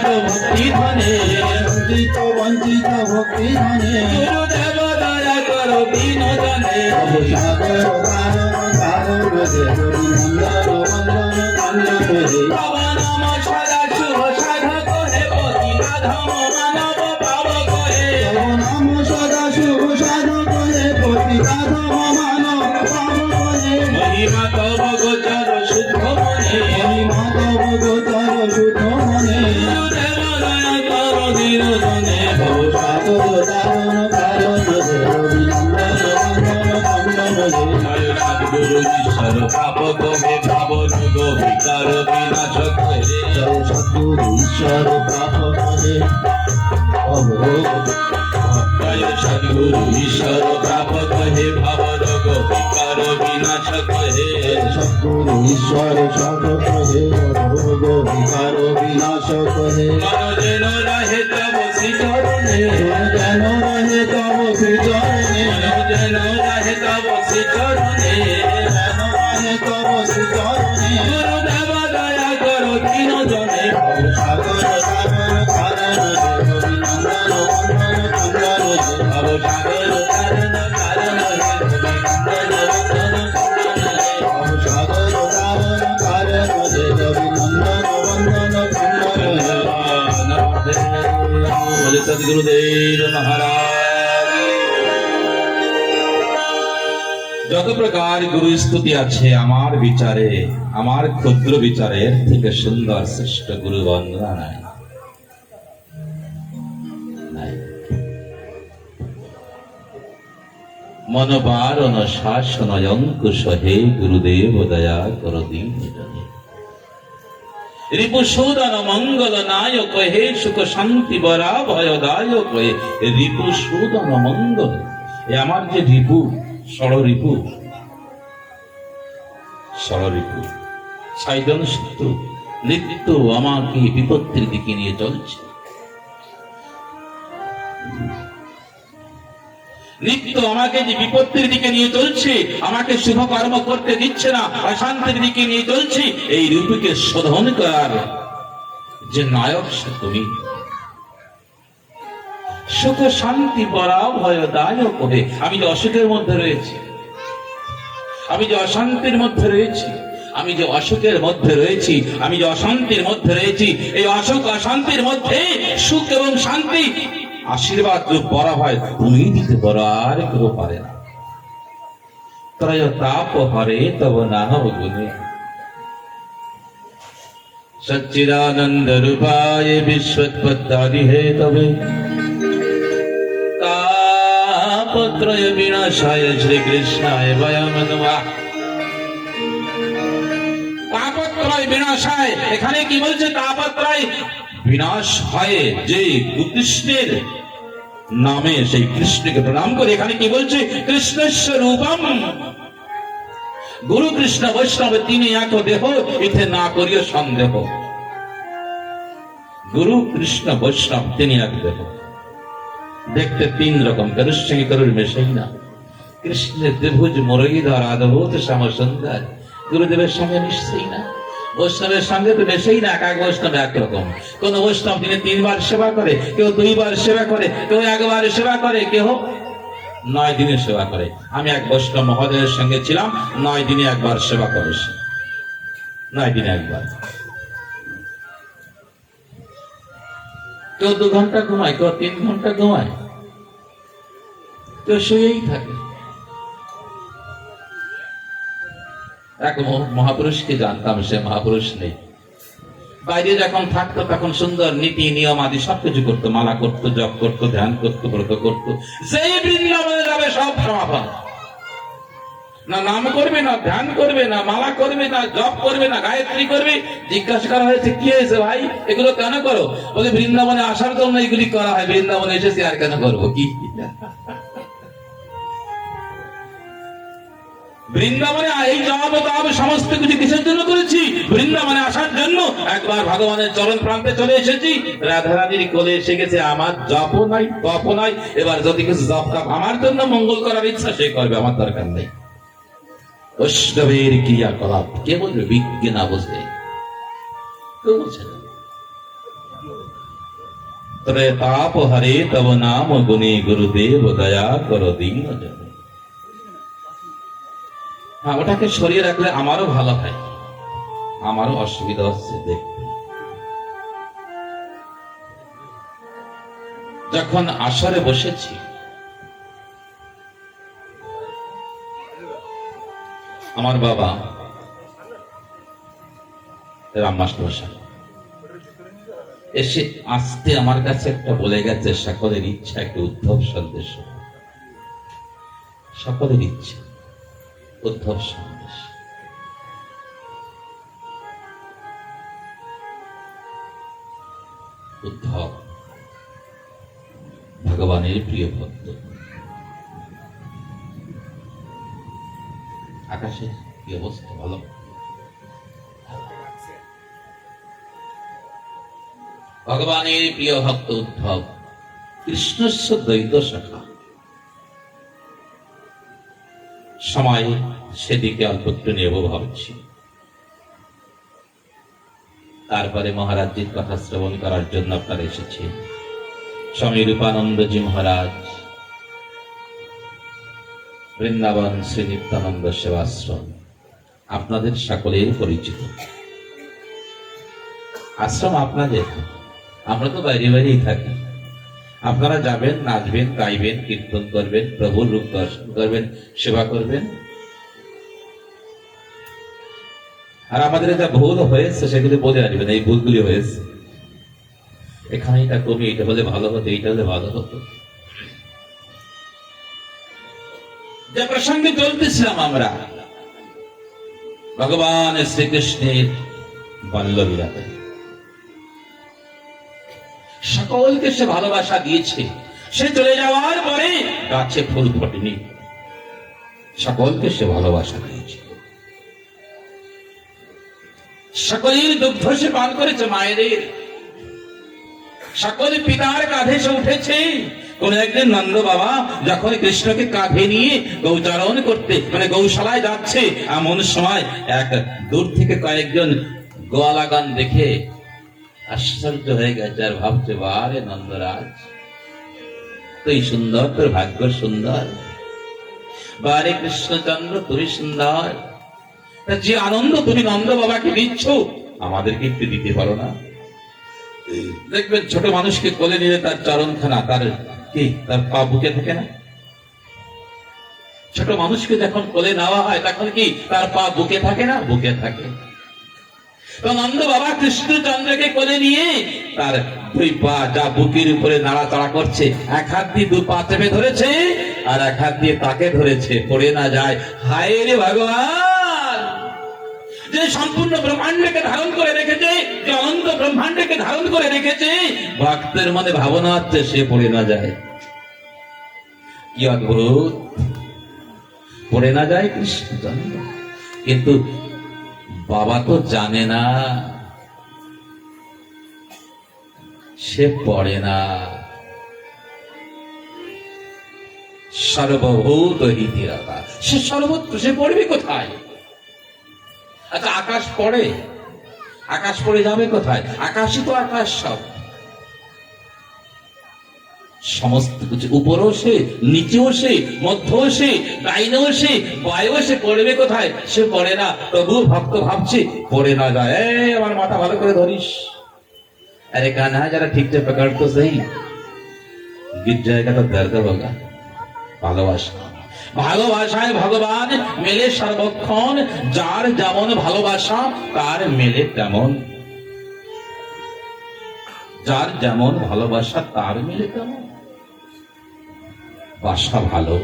বঞ্চিত ভক্তি ধনে, বঞ্চিত বঞ্চিত ভক্তি ধনে, গুরুদেব দয়া করো দীন জনে। সাগর কারণ কারণ হে নন্দন বন্দন কান্দন হে। তব নাম সদা শুভ সাধক হে পতিতাধম মানব পাবক হে। তব নাম সদা শুভ সাধক হে পতিতাধম মানব পাবক হে। মহিমা তব গোচর শুদ্ধ মনে, মহিমা তব গোচর শুদ্ধ মনে। গুরুদেব দয়া করো দীন জনে। সাগর কারণ কারণ হে নন্দন বন্দন কান্দন হে। জয় সদ্গুরু ঈশ্বর প্রাপক হে ভাব যোগ বিকার বিনাশক হে। জয় সদ্গুরু ঈশ্বর প্রাপক হে জয় সদ্গুরু ঈশ্বর প্রাপক হে ভাব যোগ বিকার বিনাশক হে। সদ্গুরু ঈশ্বর প্রাপক হে ভোগ বিকার বিনাশক হে। মন যেন রহে তব শ্রীচরণে, যেন রহে তব শ্রীচরণে, মন যেন রহে তব শ্রীচরণে। যেন রহে তব শ্রীচরণে। গুরুদেব দয়া করো দীন জনে। সাগর সাগর কারণ হে নন্দন বন্দন কান্দন হে। ভব সাগর কারণ কারণ হে নন্দন বন্দন কান্দন হে। সাগর কারণ কারণ হে নন্দন বন্দন কান্দন হে। बोले सद्गुरुदेव महाराज। যত প্রকার গুরু স্তুতি আছে আমার বিচারে, আমার ক্ষুদ্র বিচারের থেকে সুন্দর শ্রেষ্ঠ গুরু বন্দনা নাই। মনবারণ শাসন অঙ্কুশ হে গুরুদেব দয়া করো দীন জনে। রিপুসূদন মঙ্গল নায়ক হে সুখ শান্তি বরা ভয়দায়ক হে। রিপুসূদন মঙ্গল, এ আমার যে রিপু, ষড়রিপু, ষড়রিপু সাইদন শত্রু নিত্য আমাকে বিপত্তির দিকে নিয়ে চলছে। নিত্য আমাকে যে বিপত্তির দিকে নিয়ে চলছে, আমাকে শুভ কর্ম করতে দিচ্ছে না, অশান্তির দিকে নিয়ে চলছে, এই রূপকে শোধন করার যে নায়ক সে তুমি। সুখ শান্তি পরা ভয় দায়ক হবে। আমি যে অসুখের মধ্যে রয়েছি, আমি যে অশান্তির মধ্যে রয়েছি, আমি যে অসুখের মধ্যে রয়েছি, আমি যে অশান্তির মধ্যে রয়েছি, এই অসুখ অশান্তির মধ্যে সুখ এবং শান্তি আশীর্বাদ রূপ বড় হয় তুমি দিতে পারো, আর কেউ পারে না। ত্রয় তাপ হরে তব নাম গুণে, সচ্চিদানন্দ রূপায় বিশ্বৎপত্তাদি হে তবে, তাপত্রয় বিনাশায় শ্রীকৃষ্ণায় বয়ং নমঃ। তাপত্রয় বিনাশায়, এখানে কি বলছে? তাপত্রয় বিনাশ হয় যে কৃষ্ণের নামে, সেই কৃষ্ণকে প্রণাম করে। এখানে কি বলছে? কৃষ্ণস্বরূপম, গুরু কৃষ্ণ বৈষ্ণব তিনি এক দেহ, ইথে না করিও সন্দেহ। গুরু কৃষ্ণ বৈষ্ণব তিনি এক দেহ, দেখতে তিন রকম, কারুর সঙ্গে কারুর মেশেই না। কৃষ্ণের ত্রিভুজ মুরলীধর আদভূত শ্যাম সুন্দর, গুরুদেবের সঙ্গে মিশছেই না, বৈষ্ণবের সঙ্গে তো বেশই না। এক বৈষ্ণব একরকম। কোন বৈষ্ণব দিনে 3 বার সেবা করে, কেউ 2 বার সেবা করে, কেউ 1 বার সেবা করে, কেউ 9 দিনে সেবা করে। আমি এক বৈষ্ণব মহোদয়ের সঙ্গে ছিলাম, 9 দিনে 1 বার সেবা করে সে, 9 দিনে 1 বার। কেউ 2 ঘন্টা ঘুমায়, কেউ 3 ঘন্টা ঘুমায়, কেউ শুয়েই থাকে। এক মহাপুরুষকে জানতাম, সে মহাপুরুষ নেই। বাইরে যখন থাকতো তখন সুন্দর নীতি নিয়ম আদি সবকিছু করতো, মালা করতো, জপ করতো, ধ্যান করতো, ব্রত করতো। সেই বৃন্দাবনে যাবে সব সমাপন, না নাম করবে, না ধ্যান করবে, না মালা করবে, না জপ করবে, না গায়ত্রী করবে। জিজ্ঞাসা করা হয়েছে কি হয়েছে ভাই, এগুলো কেন করো? বলে বৃন্দাবনে আসার জন্য এগুলি করা হয়, বৃন্দাবনে এসেছি আর কেন করবো কি? বৃন্দাবনে এই জবাব সমস্ত কিছু কিসের জন্য করেছি? বৃন্দাবনে আসার জন্য। একবার ভগবানের চরণ প্রান্তে চলে এসেছি, রাধারানীর কোলে এসে গেছে, আমার জপ নাই তপ নাই। এবার যদি কিছু জপ তপ আমার জন্য মঙ্গল করার ইচ্ছা সে করবে, আমার দরকার নেই। বৈষ্ণবের ক্রিয়াকলাপ কে বলবে? বিজ্ঞ না বুঝলে কেউ বলছে না। ত্রেতাপ হরে তব নাম গুণী গুরুদেব দয়া কর দীন জন। হ্যাঁ, ওটাকে সরিয়ে রাখলে আমারও ভালো হয়, আমারও অসুবিধা হচ্ছে দেখতে। যখন আসরে বসেছি, আমার বাবা রামমাস্টার এসে আসতে আমার কাছে একটা বলে গেছে, সকলের ইচ্ছা একটা উদ্ধব সন্দেশ, সকলের ইচ্ছা উদ্ধব সন্দেশ। উদ্ধব ভগবানের প্রিয় ভক্ত। আকাশের কি অবস্থা? ভালো। ভগবানের প্রিয় ভক্ত উদ্ধব, কৃষ্ণস্য দ্বৈত সখা। সময় সেদিকে অল্প একটু নেব ভাবছি। তারপরে মহারাজজির কথা শ্রবণ করার জন্য আপনারা এসেছে। স্বামী রূপানন্দজি মহারাজ, বৃন্দাবন শ্রী নিত্যানন্দ সেবাশ্রম, আপনাদের সকলের পরিচিত আশ্রম আপনাদের। আমরা তো বাইরে বাইরেই থাকি। আপনারা যাবেন, নাচবেন, গাইবেন, কীর্তন করবেন, প্রভুর রূপ দর্শন করবেন, সেবা করবেন। আর আমাদের যা ভুল হয়েছে সেগুলি বলে আসবেন, এই ভুলগুলি হয়েছে, এখানে এটা কমি, এটা হলে ভালো হতো, এইটা হলে ভালো হতো। যে প্রসঙ্গে চলতেছিলাম আমরা, ভগবান শ্রীকৃষ্ণের বাল্যলীলাতে সকলকে সে ভালোবাসা দিয়েছে। সে চলে যাওয়ার পরে গাছে ফুল ফোটেনি, সকলকে সে ভালোবাসা দিয়েছে। সকলের দুগ্ধ সে পান করেছে, মায়েদের। সকল পিতার কাঁধে সে উঠেছে। কোন একদিন নন্দ বাবা যখন কৃষ্ণকে কাঁধে নিয়ে গৌচারণ করতে, মানে গৌশালায় যাচ্ছে, এমন সময় এক দূর থেকে কয়েকজন গোয়ালাগান দেখে আশ্চর্য হয়ে গেছে, আর ভাবছে, বারে নন্দরাজ, তুই সুন্দর, তোর ভাগ্য সুন্দর, বারে কৃষ্ণচন্দ্র তুমি সুন্দর, যে আনন্দ তুমি নন্দ বাবাকে দিচ্ছ আমাদেরকে একটু দিতে পারো না? দেখবেন ছোট মানুষকে কোলে নিলে তার চরণখানা, তার কি, তার পা বুকে থাকে না? ছোট মানুষকে যখন কোলে নেওয়া হয় তখন কি তার পা বুকে থাকে না? বুকে থাকে। তো নন্দ বাবা কৃষ্ণচন্দ্রকে কোলে নিয়ে তার দুই পা যা বুকের উপরে নাড়াচাড়া করছে, এক হাত দিয়ে দু পা চেপে ধরেছে, আর এক হাত দিয়ে তাকে ধরেছে, পড়ে না যায়। হায় রে ভগবান, যে সম্পূর্ণ ব্রহ্মাণ্ডকে ধারণ করে রেখেছে, যে অনন্ত ব্রহ্মাণ্ডকে ধারণ করে রেখেছে, ভক্তের মনে ভাবনা হচ্ছে সে পড়ে না যায়। কি অদ্ভুত, পড়ে না যায় কৃষ্ণচন্দ্র। কিন্তু বাবা তো জানে না, সে পড়ে না। সর্বভূত হিতিরতা, সে সর্বত্র, সে পড়বে কোথায়? আচ্ছা, আকাশ পড়ে, আকাশ পড়ে যাবে কোথায়? আকাশই তো আকাশ, সব সমস্ত কিছু, উপরেও সে, নিচেও সে, মধ্যেও সে, ডাইনেও সে, বায়েও সে, পড়বে কোথায়? সে পড়ে না। তবু ভক্ত ভাবছে পড়ে না যায়। এই আমার মাথা ভালো করে ধরিস, আরে কানা যারা ঠিক যে পকড় তো সহি, গির জায়গা তো দর্দ হোগা। ভালোবাসা, ভালোবাসায় ভগবান মেলে সর্বক্ষণ। যার যেমন ভালোবাসা তার মেলে তেমন, যার যেমন ভালোবাসা তার মেলে তেমন। বাসা ভালো,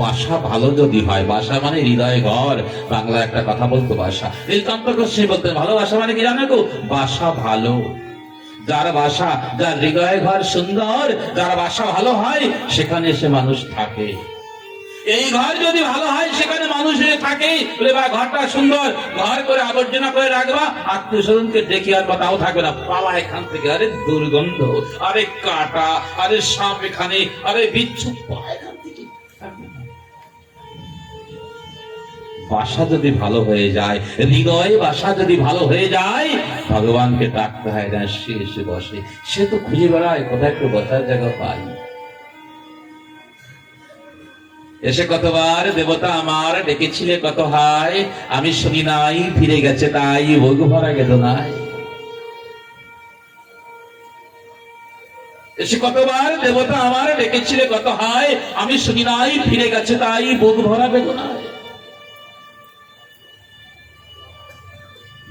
বাসা ভালো যদি হয়, বাসা মানে হৃদয় ঘর। বাংলা একটা কথা বলতো, বাসা। এই তন্ত্রকর্ষী বলতেন ভালোবাসা মানে কি জানো তো? বাসা ভালো। যার বাসা, যার হৃদয় ঘর সুন্দর, যার বাসা ভালো হয়, সেখানে সে মানুষ থাকে। এই ঘর যদি ভালো হয়, সেখানে মানুষ থাকে, বা ঘরটা সুন্দর, ঘর করে আবর্জনা করে রাখবা, আত্মীয় স্বজনকে ডেকে আর কথাও থাকবে না। পালা এখান থেকে, আরে দুর্গন্ধ, আরে কাটা, আরে সাপ এখানে, আরে বিচ্ছু, এখান থেকে বাসা যদি ভালো হয়ে যায়, হৃদয় বাসা যদি ভালো হয়ে যায়, ভগবানকে ডাকতে হয় না, সে এসে বসে। সে তো খুঁজে বেড়ায় কোথায় একটু বসার জায়গা পাই। এসে কতবার দেবতা আমার ডেকেছিলে কত হায়, আমি শুনি নাই, ফিরে গেছে তাই ভোগ ভরা গেল নাই। এসে কতবার দেবতা আমার ডেকেছিলে কত হায়, আমি শুনি নাই, ফিরে গেছে তাই বুক ভরা বেদনায়।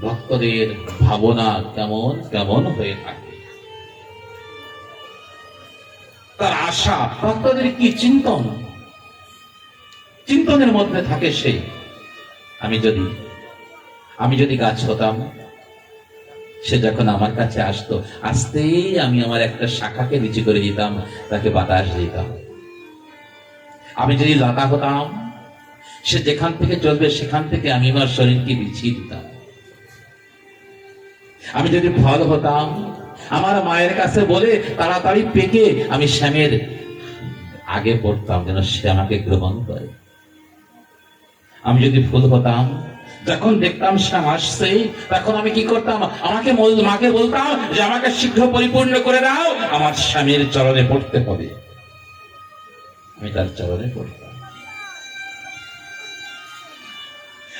ভক্তদের ভাবনা কেমন কেমন হয়ে থাকে, তার আশা, ভক্তদের কি চিন্তন, চিন্তনের মধ্যে থাকে সে, আমি যদি গাছ হতাম, সে যখন আমার কাছে আসতো, আসতেই আমি আমার একটা শাখাকে নিচে করে দিতাম, তাকে বাতাস দিতাম। আমি যদি লতা হতাম, সে যেখান থেকে চলবে সেখান থেকে আমি আমার শরীরকে বিছিয়ে দিতাম। আমি যদি ফল হতাম, আমার মায়ের কাছে বলে তাড়াতাড়ি পেকে আমি শ্যামের আগে পড়তাম যেন সে আমাকে গ্রহণ করে। আমি যদি ফুল হতাম, যখন দেখতাম শ্যাম আসছে, তখন আমি কি করতাম, মাকে বলতাম যে আমাকে শীঘ্র পরিপূর্ণ করে দাও, আমার স্বামীর চরণে পড়তে হবে। আমি তার চরণে পড়তাম।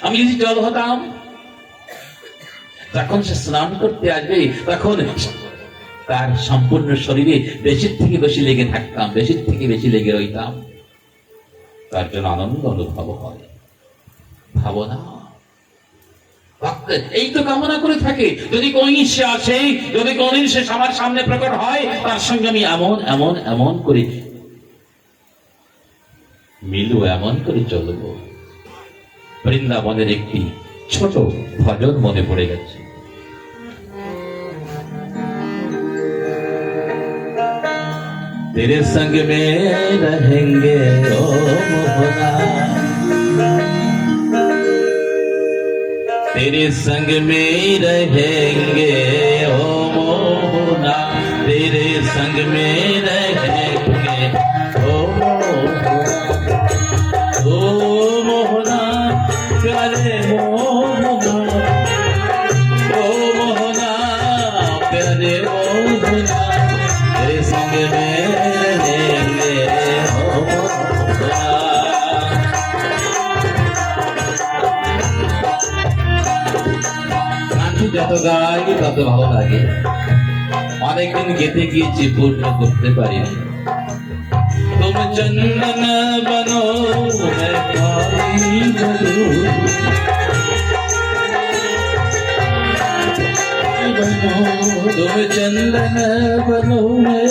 আমি যদি জল হতাম, যখন সে স্নান করতে আসবে, তখন তার সম্পূর্ণ শরীরে বেশির থেকে বেশি লেগে থাকতাম, বেশির থেকে বেশি লেগে রইতাম, তার জন্য আনন্দ অনুভব হয়। ভাবনা এই তো কামনা করে থাকে, যদি কোনদিন সে আসে, যদি কোনদিন সে আমার সামনে প্রকট হয়, তার সঙ্গে আমি এমন এমন এমন করে মিলবো, এমন করে চলবো। বৃন্দাবনের একটি ছোট ভজন মনে পড়ে গেছে। तेरे संग में रहेंगे ओ मोहना, तेरे संग में रहेंगे ओ मोहना, तेरे संग में रहेंगे ओ मोहना, ओ मोहना प्यारे मोहना, ओ मोहना प्यारे मोहना, तेरे संग में रहेंगे ओ मोहना। যত গাই তত ভালো লাগে, অনেকদিন গেতে গিয়েছি, পূর্ণ করতে পারিনি। तुम चंदन बनो मैं पानी बनूं, तुम चंदन बनो मैं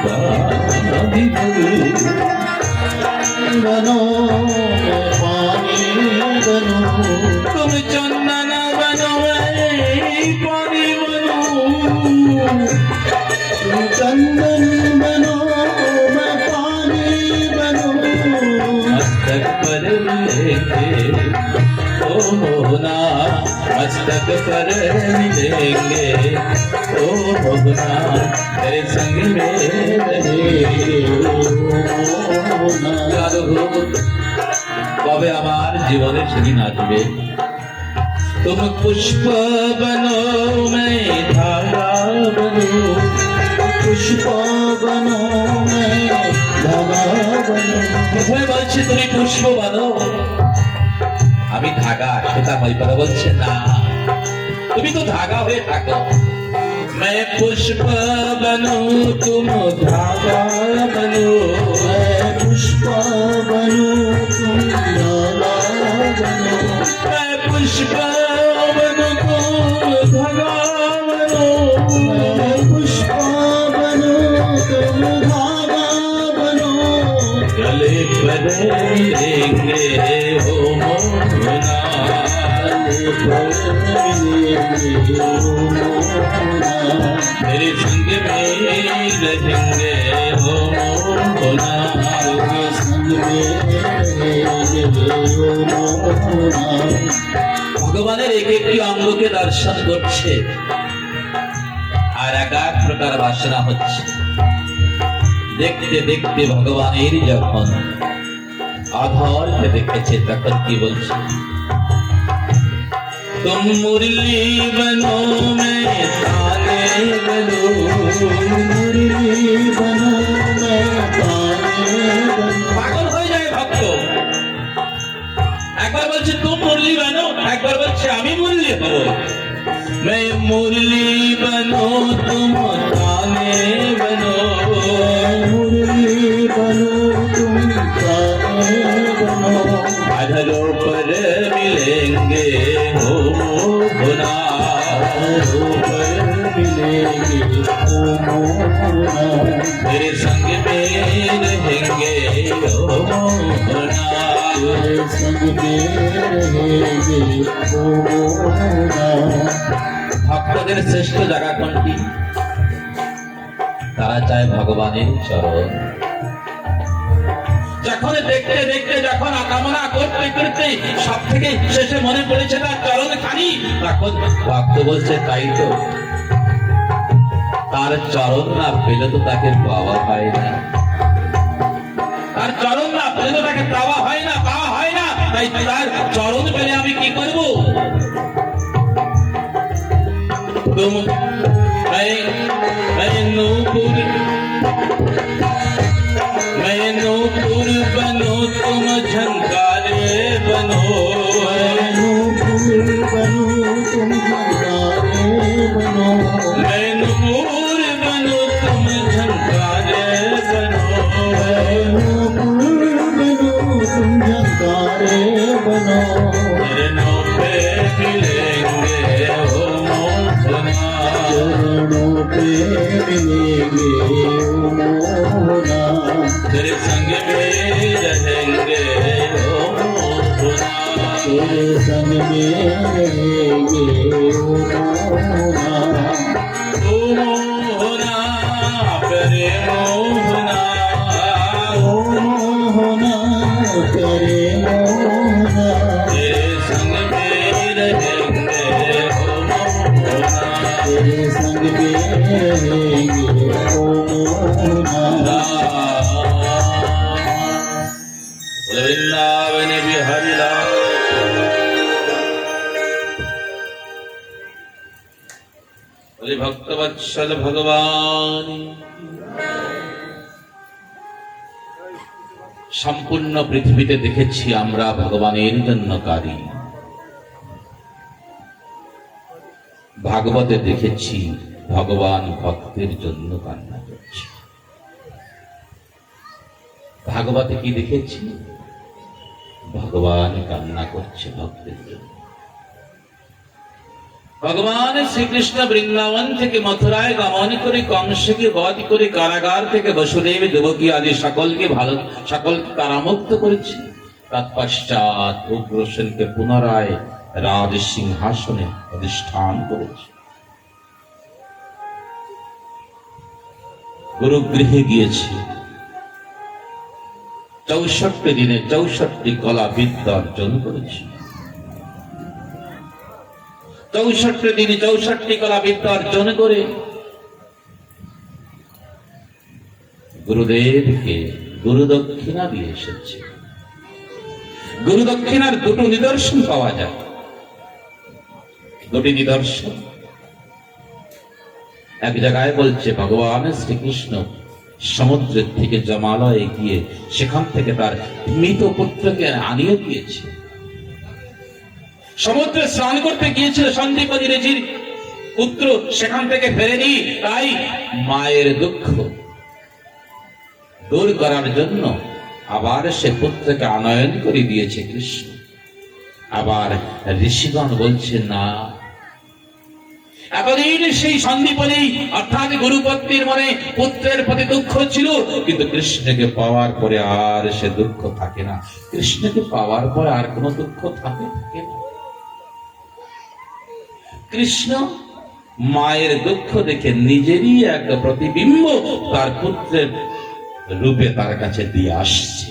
पानी बनूं, बनो पानी बनूं, तुम चंदन बनो पानी बनूं, तुम चंदन बनो मैं पानी बनूं, मस्तक पर मिलेंगे ओ मोहना, मस्तक पर मिलेंगे ओ मोहना, तेरे संग में रहेंगे ओ मोहना। कबे আমার জীবনে সেদিন আসবে, तुम पुष्प बनो मैं धागा बनूं, पुष्प बनो मैं धागा बनूं। কোথায় বলছে তুমি পুষ্প বানো, আমি ধাগা সেটা হয়ে পড়ে, বলছে না, তুমি তো ধাগা হয়ে থাকো। मैं पुष्प बनूं तुम धागा बनो, मैं पुष्प बनूं तुम धागा बनो, मैं पुष्प बनूं तुम धागा बनो, मैं पुष्प बनूं तुम धागा बनो, गले पर मिलेंगे हो मोहना, गले पर मिलेंगे हो मोहना, तेरे संग में रहेंगे हो मोहना, तेरे संग में रहेंगे हो मोहना। ভগবানের এক একটি অঙ্গকে দর্শন করছে, আর এক এক প্রকার বাসনা হচ্ছে। দেখতে দেখতে ভগবানের যখন আধারকে দেখেছে, তখন কি বলছে, तुम मुरली बनो मैं ताने बनो, मुरली बनो मैं ताने बनो। পাগল হয়ে যায় ভক্ত। একবার বলছে তুম মুরলি বানো, একবার বলছে আমি মুরলি হব। मैं मुरली बनो तुम ताने बनो, मुरली बनो तुम ताने बनो। अधरों पर मिलेंगे हो मोहना, अधरों पर मिलेंगे हो मोहना। तेरे संग में रहेंगे हो मोहना, तेरे संग में रहेंगे हो मोहना। ভক্তদের শ্রেষ্ঠ জায়গা কোনটি? তারা চায় ভগবানের চরণ। যখন দেখতে দেখতে যখন কামনা করতে করতে সব থেকে শেষে মনে পড়েছে তার চরণ খানি, তখন ভক্ত বলছে তাই তো, তার চরণ না পেলে তো তাকে পাওয়া হয় না, তার চরণ না পেলে তো তাকে পাওয়া হয় না, পাওয়া হয় না। তাই তার চরণ পেলে আমি কি করব? तुम मैं नूपुर बनो तुम झंकारे बनो, नूपुर बनो तुम झंकारे बनो। मैं नूपुर बनो तुम झंकारे बनो, नूपुर बनो तुम झंकारे बनो। चरणों पे मिलेंगे हो मोहना, चरणों पे मिलेंगे हो मोहना। तेरे संग में रहेंगे हो मोहना, तेरे संग में रहेंगे हो मोहना। ओ मोहना करे मोहना, ओ मोहना करे मोहना। तेरे संग में रहेंगे हो मोहना, तेरे संग में रहेंगे हो मोहना। वृंदावन बिहारी लाल, बोले भक्तवत्सल भगवान। সম্পূর্ণ পৃথিবীতে দেখেছি আমরা ভগবানের জন্য কারি, ভাগবতে দেখেছি ভগবান ভক্তের জন্য কান্না করছে। ভাগবতে কি দেখেছি? ভগবান কান্না করছে ভক্তের জন্য। ভগবান শ্রীকৃষ্ণ বৃন্দাবন থেকে মথুরায় গমন করে কংসকে বধ করে কারাগার থেকে বসুদেব দেবকী আদি সকলকে কারামুক্ত করেছে। তৎপশ্চাৎ উগ্রসেনকে পুনরায় রাজ সিংহাসনে অধিষ্ঠান করেছে। গুরুগৃহে গিয়েছে, 64 দিনে 64 কলা বিদ্যা অর্জন করেছে। 64 দিনে 64 কলা বিদ্যা অর্জন করে গুরুদেবকে গুরুদক্ষিণা দিয়ে এসেছে। গুরুদক্ষিণার দুটো নিদর্শন পাওয়া যায়, দুটি নিদর্শন। এক জায়গায় বলছে ভগবান শ্রীকৃষ্ণ সমুদ্রের থেকে জমালয়ে গিয়ে সেখান থেকে তার মৃত পুত্রকে আনিয়ে দিয়েছে। সমুদ্রে স্নান করতে গিয়েছিল সন্দীপনী ঋষির পুত্র, সেখান থেকে ফেরেনি। তাই মায়ের দুঃখ দূর করার জন্য আবার সে পুত্রকে আনয়ন করে দিয়েছে কৃষ্ণ। আবার ঋষিগণ বলছে না, এতদিন সেই সন্দীপনী অর্থাৎ গুরুপত্নীর মনে পুত্রের প্রতি দুঃখ ছিল, কিন্তু কৃষ্ণকে পাওয়ার পরে আর সে দুঃখ থাকে না। কৃষ্ণকে পাওয়ার পরে আর কোনো দুঃখ থাকে না। কৃষ্ণ মায়ের দুঃখ দেখে নিজেরই এক প্রতিবিম্ব তার পুত্রের রূপে তার কাছে দিয়ে আসছে।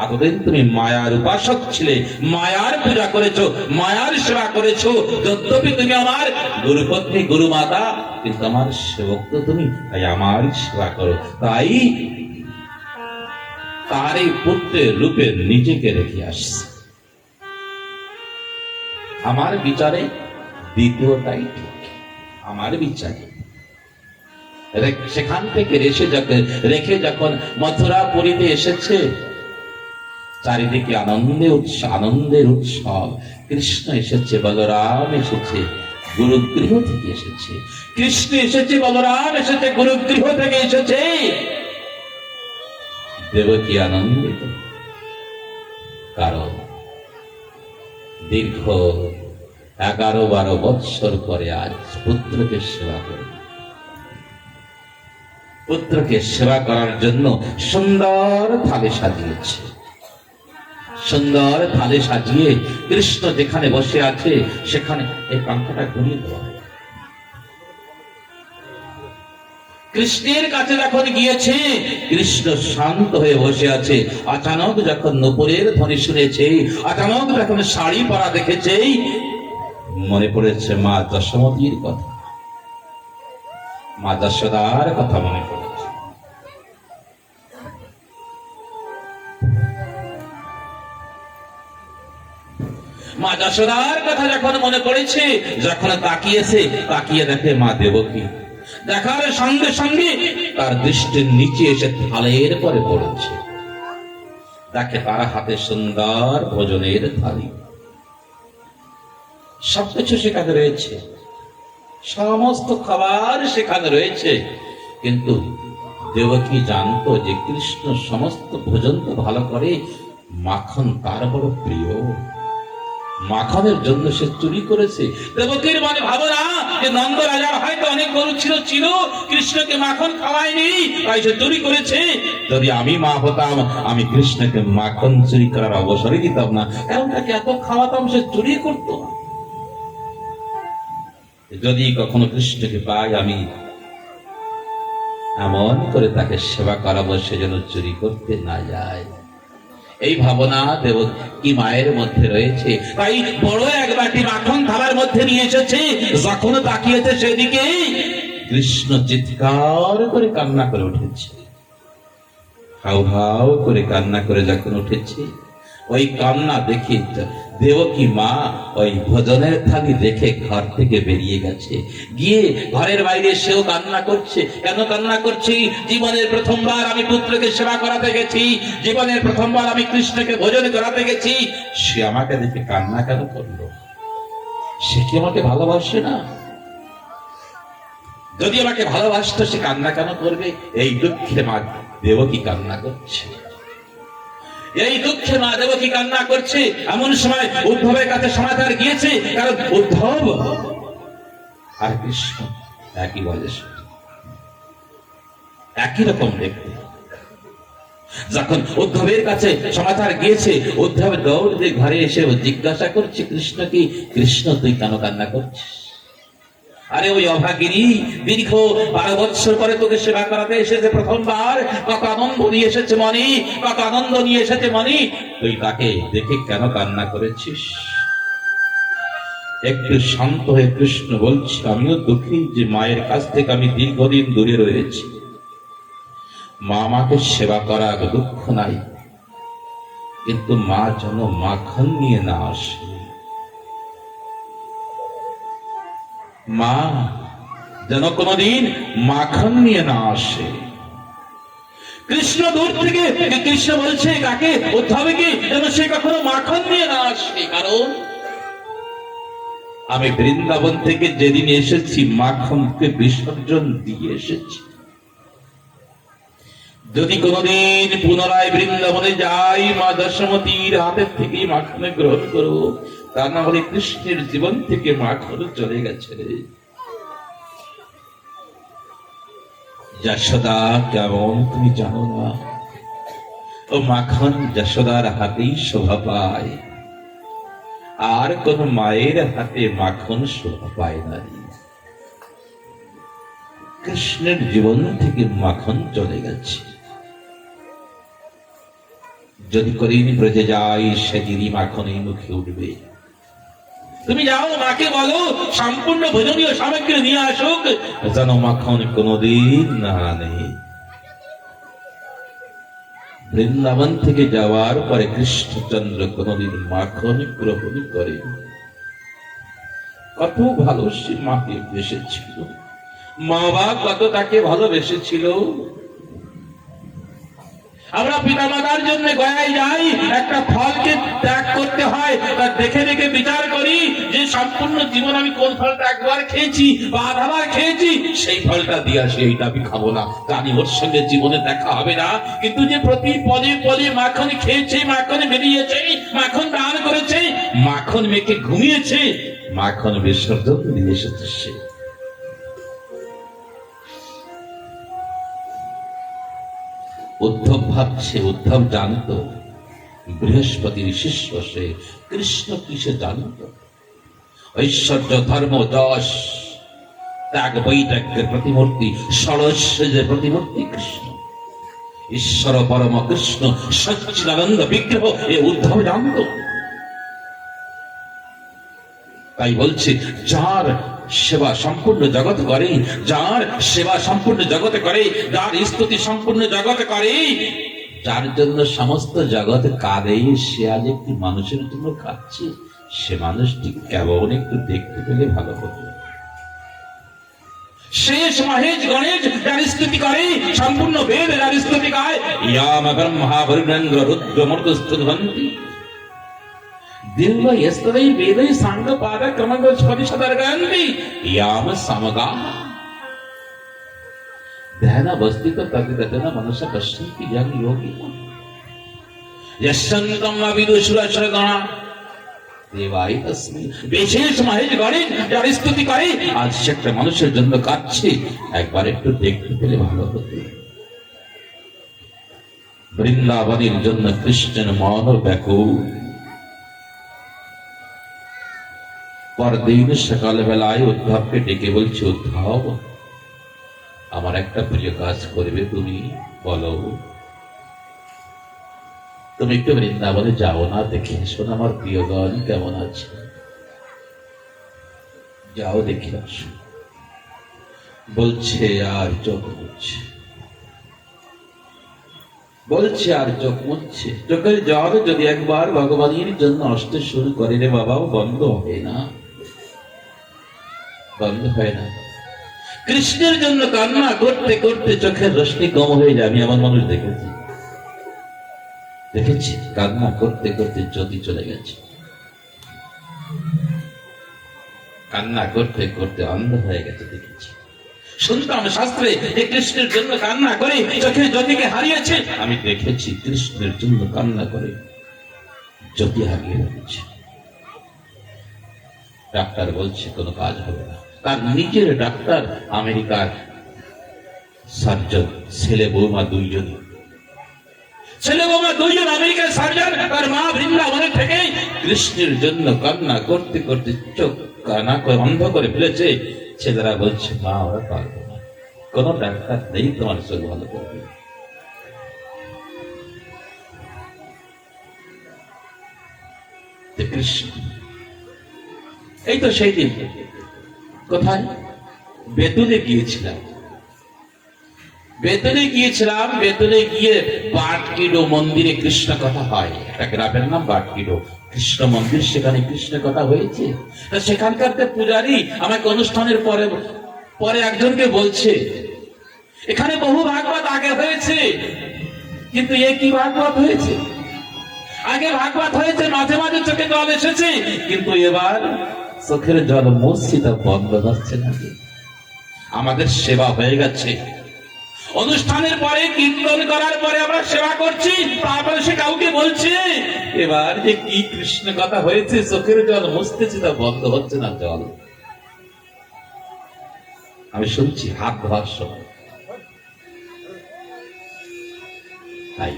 এতদিন তুমি মায়ার উপাসক ছিলে, মায়ার পূজা করেছো, মায়ার সেবা করেছো, যদ্যপি তুমি আমার গুরুপত্নী গুরুমাতা, কিন্তু আমার সেবক তো তুমি, তাই আমার সেবা করো। তাই তার এই পুত্রের রূপে নিজেকে রেখে আসছে। আমার বিচারে দ্বিতীয়টাই ঠিক আমার বিচারে। সেখান থেকে রেখে যখন মথুরাপুরীতে এসেছে, চারিদিকে আনন্দের উৎসব। কৃষ্ণ এসেছে, বলরাম এসেছে, গুরুগৃহ থেকে এসেছে। কৃষ্ণ এসেছে, বলরাম এসেছে, গুরুগৃহ থেকে এসেছে। দেবকী আনন্দিত, কারণ দীর্ঘ 11-12 বৎসর পরে আজ পুত্রকে সেবা করে, পুত্রকে সেবা করার জন্য সুন্দর থালি সাজিয়েছে। সুন্দর থালি সাজিয়ে কৃষ্ণ যেখানে বসে আছে সেখানে এই পাঙ্খাটা ঘুরিয়ে দেওয়া। কৃষ্ণের কাছে যখন গিয়েছে, কৃষ্ণ শান্ত হয়ে বসে আছে। আচানক যখন নূপুরের ধ্বনি শুনেছে, আচানক যখন শাড়ি পরা দেখেছে, মনে পড়েছে মা যশোমতীর কথা, মা যশোদার কথা মনে পড়েছে। মা যশোদার কথা যখন মনে পড়েছে, যখন তাকিয়ে দেখে মা দেবকী। দেখার সঙ্গে সঙ্গে তার দৃষ্টির নিচে এসে থালের পরে পড়েছে। দেখে তার হাতে সুন্দর ভোজনের থালি, সবকিছু সেখানে রয়েছে, সমস্ত খাবার সেখানে রয়েছে। কিন্তু দেবকী জানতো যে কৃষ্ণ সমস্ত ভোজন তো ভালো করে, মাখন তার বড় প্রিয়। মাখনের জন্য সে চুরি করেছে। দেবকীর মনে ভাবনা যে নন্দ রাজার হয়তো অনেক গরু ছিল, কৃষ্ণকে মাখন খাওয়ায়নি, তাই সে চুরি করেছে। যদি আমি মা হতাম, আমি কৃষ্ণকে মাখন চুরি করার অবসরই দিতাম না, কারণ তাকে এত খাওয়াতাম, সে চুরি করত না। যদি কখনো কৃষ্ণকে পাই, আমি এমন করে তাকে সেবা করাবো সে যেন চুরি করতে না যায়। এই ভাবনা দেবকী মায়ের মধ্যে রয়েছে। তাই বড় এক বাটি মাখন থালার মধ্যে নিয়ে এসেছে। যখন তাকিয়েছে সেদিকে, কৃষ্ণ চিৎকার করে কান্না করে উঠেছে। হাউ হাউ করে কান্না করে যখন উঠেছে, ওই কান্না দেখে দেবকী মা ওই ভোজনের থালি দেখে ঘর থেকে বেরিয়ে গেছে। গিয়ে ঘরের বাইরে সেও কান্না করছে। কেন কান্না করছি? জীবনের প্রথমবার আমি পুত্রকে সেবা করাতে গেছি, জীবনের প্রথমবার আমি কৃষ্ণকে ভোজন করাতে গেছি। সে আমাকে দেখে কান্না কেন করলো? সে কি আমাকে ভালোবাসে না? যদি আমাকে ভালোবাসতো সে কান্না কেন করবে? এই দুঃখে মা দেবকী কান্না করছে। এই দুঃখে মা দেবকী কান্না করছে। এমন সময় উদ্ধবের কাছে সমাচার গিয়েছে, কারণ উদ্ধব আর কৃষ্ণ একই বয়স, একই রকম দেখতে। যখন উদ্ধবের কাছে সমাচার গিয়েছে, উদ্ধব দৌড় দিয়ে ঘরে এসে জিজ্ঞাসা করছে কৃষ্ণকে, কৃষ্ণ তুই কেন কান্না করছিস? আরে ওই অভাগিনী দীর্ঘ 12 বৎসর পরে তোকে সেবা করাতে এসেছে প্রথমবার, কত আনন্দ নিয়ে এসেছে মনি, কত আনন্দ নিয়ে এসেছে মনি, তুই তাকে দেখে কেন কান্না করেছিস? একটু শান্ত হয়ে কৃষ্ণ বলছি, আমিও দুঃখী যে মায়ের কাছ থেকে আমি দীর্ঘদিন দূরে রয়েছি। মা আমাকে সেবা করা দুঃখ নাই, কিন্তু মা যেন মাখন নিয়ে না আসে। মা যেন কোনদিন মাখন নিয়ে না আসে। কৃষ্ণ দূর থেকে, কৃষ্ণ বলছে কাকে? উদ্ধবকে, যেন সে কখনো মাখন নিয়ে না আসে। কারণ আমি বৃন্দাবন থেকে যেদিন এসেছি, মাখনকে বিসর্জন দিয়ে এসেছি। যদি কোনদিন পুনরায় বৃন্দাবনে যাই, মা যশোমতীর হাতের থেকে মাখন গ্রহণ করব, তা না হলে কৃষ্ণের জীবন থেকে মাখন চলে গেছে। যশোদা কেমন তুমি জানো না, ও মাখন যশোদার হাতেই শোভা পায়, আর কোন মায়ের হাতে মাখন শোভা পায় না। কৃষ্ণের জীবন থেকে মাখন চলে গেছে। যদি করিনি ব্রজে যাই, সেদিনই মাখনের মুখে উঠবে। তুমি যাও, মাকে বলো সম্পূর্ণ ভোজনীয় সামগ্রী নিয়ে আসুক, যেন মাখন কোনদিন না আনে। বৃন্দাবন থেকে যাওয়ার পরে কৃষ্ণচন্দ্র কোনদিন মাখন গ্রহণ করে। কত ভালো সে মাকে বেসেছিল, মা বাবা কত তাকে ভালোবেসেছিল। আমরা পিতা মাতার জন্য গয়ায় যাই, একটা ফলকে ত্যাগ করতে হয়, তা দেখে দেখে বিচার করি যে সম্পূর্ণ জীবন আমি কোন ফলটা একবার খেয়েছি বা আধাবার খেয়েছি, সেই ফলটা দিয়ে আসি, এইটা আমি খাবো না, জানি ওর সঙ্গে জীবনে দেখা হবে না। কিন্তু যে প্রতি পদে পদে মাখন খেয়েছে, মাখন বেরিয়েছে, মাখন দান করেছে, মাখন মেখে ঘুমিয়েছে, মাখন বিসর্জন দিয়ে এসেছে সে। উদ্ধব ভাবছে, উদ্ধব জানত বৃহস্পতির শিষ্য সে, কৃষ্ণ কি সে জানত? ঐশ্বর্য ধর্ম যশ ত্যাগ বৈরাগ্যের প্রতিমূর্তি, ষড়ৈশ্বর্যের প্রতিমূর্তি কৃষ্ণ, ঈশ্বর পরম কৃষ্ণ সচ্চিদানন্দ বিগ্রহ, এ উদ্ধব জানত। তাই বলছে, যার সেবা সম্পূর্ণ জগৎ করে, যার সেবা সম্পূর্ণ জগতে করে, যার স্তুতি সম্পূর্ণ জগতে করে, যার জন্য সমস্ত জগৎ কাঁদে, সে আজ একটি মানুষের জন্য কাঁদছে, সে মানুষটি কেবল একটু দেখতে পেলে ভালো হতো। শেষ মহেশ গণেশ যার স্তুতি করে, সম্পূর্ণ বেদ যার স্তুতি গায়, ইয়াম ব্রহ্মা বরুণেন্দ্র রুদ্র মর্তুস্তুতি दिव्य यस्तदै वेदै सांग पाद क्रमंग स्पतिशतर्गन्ति याम समगा ध्यान अवस्थित तद्गतेन मनसा पश्यन्ति यं योगी यशन्तं अविदुषुरशगणा देवाय तस्मै। বিশেষ মহেশ গণেশ যার স্তুতি করে, আজ সে একটা মানুষের জন্য কাঁদছে, একবার একটু দেখতে পেলে ভালো হতো। বৃন্দাবনের জন্য কৃষ্ণের মন ব্যাকুল। পরদিন সকাল বেলায় উদ্ধবকে ডেকে বলছে, উদ্ধব আমার একটা প্রিয় কাজ করবে, তুমি বলো। তুমি একটু বৃন্দাবনে যাও না, দেখে এসো না আমার প্রিয়গণ কেমন আছে, যাও দেখে আসো। বলছে আর চোখ মুছছে, বলছে আর চোখ মুছছে। চোখের জল যদি একবার ভগবানের জন্য আসতে শুরু করে রে বাবাও, বন্ধ হয় না, বন্ধ হয় না। কৃষ্ণের জন্য কান্না করতে করতে চোখের রশ্মি কম হয়ে যায়। আমি এমন মানুষ দেখেছি, দেখেছি কান্না করতে করতে জ্যোতি চলে গেছে, কান্না করতে করতে অন্ধ হয়ে গেছে দেখেছি। শুনতাম শাস্ত্রে যে কৃষ্ণের জন্য কান্না করে চোখের জ্যোতিকে হারিয়েছে, আমি দেখেছি কৃষ্ণের জন্য কান্না করে জ্যোতি হারিয়ে ফেলেছে। ডাক্তার বলছে কোনো কাজ হবে না, তার নিজের ডাক্তার আমেরিকার সার্জন, ছেলে বৌমা দুইজনই, ছেলে বৌমা দুইজন আমেরিকার সার্জন, তার মা বৃন্দাবনে থেকে কৃষ্ণের জন্য কান্না করতে করতে চোখ কান্না করে অন্ধ করে ফেলেছে। ছেলেরা বলছে, মা ওরা পারবে না, কোন ডাক্তার নেই তোমার চোখ ভালো করবে। কৃষ্ণ এই তো সেই দিন কোথায় বেতুলে গিয়েছিলাম, বেতুলে গিয়েছিলাম। বেতুলে গিয়ে বাটকিডো মন্দিরে কৃষ্ণ কথা হয়, একটা গ্রামের নাম বাটকিডো, কৃষ্ণ মন্দির, সেখানে কৃষ্ণ কথা হয়েছে। সেখানকার পূজারী আমাকে অনুষ্ঠানের পরে পরে একজনকে বলছে, এখানে বহু ভাগবত আগে হয়েছে, কিন্তু এ কি ভাগবত হয়েছে? আগে ভাগবত হয়েছে, মাঝে মাঝে চোখে জল এসেছে, কিন্তু এবার চোখের জল মসজিদ বন্ধ হচ্ছে না। আমাদের সেবা হয়ে গেছে, অনুষ্ঠানের পরে কীর্তন করার পরে আমরা সেবা করছি, তারপরে সে কাউকে বলছে এবার যে কি কৃষ্ণ কথা হয়েছে, চোখের জল মুছতেছি তা বন্ধ হচ্ছে না জল। আমি শুনছি হাত ধোয়ার সময়। তাই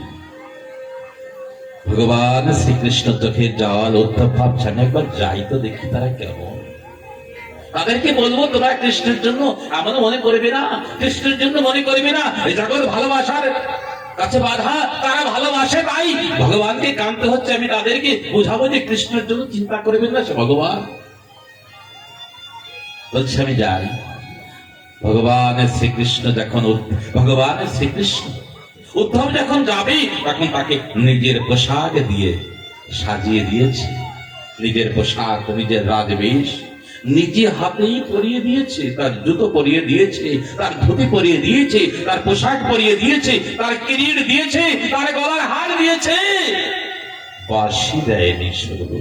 ভগবান শ্রীকৃষ্ণ চোখের জল উদ্ধব ভাবছেন একবার যাই তো দেখি তারা কেমন। তাদেরকে বলবো তোমরা কৃষ্ণের জন্য আমারও মনে করবে না, কৃষ্ণের জন্য মনে করবে না, এই জগৎ ভালোবাসার কাছে বাধা, তারা ভালোবাসে তাই ভগবানকে কাঁদতে হচ্ছে। আমি তাদেরকে বোঝাবো যে কৃষ্ণের জন্য চিন্তা করবেন না, সে ভগবান বলছে আমি যাই। ভগবানের শ্রীকৃষ্ণ যখন ভগবানের শ্রীকৃষ্ণ উদ্ধব যখন যাবে তখন তাকে নিজের পোশাক দিয়ে সাজিয়ে দিয়েছে, নিজের পোশাক, নিজের রাজবেশ, নিজে হাতেই পরিয়ে দিয়েছে, তার জুতো পরিয়ে দিয়েছে, তার ধুতি পরিয়ে দিয়েছে, তার পোশাক পরিয়ে দিয়েছে, তার কিরিট দিয়েছে, তার গলার হার দিয়েছে, বাঁশি দেয়নি শুধু।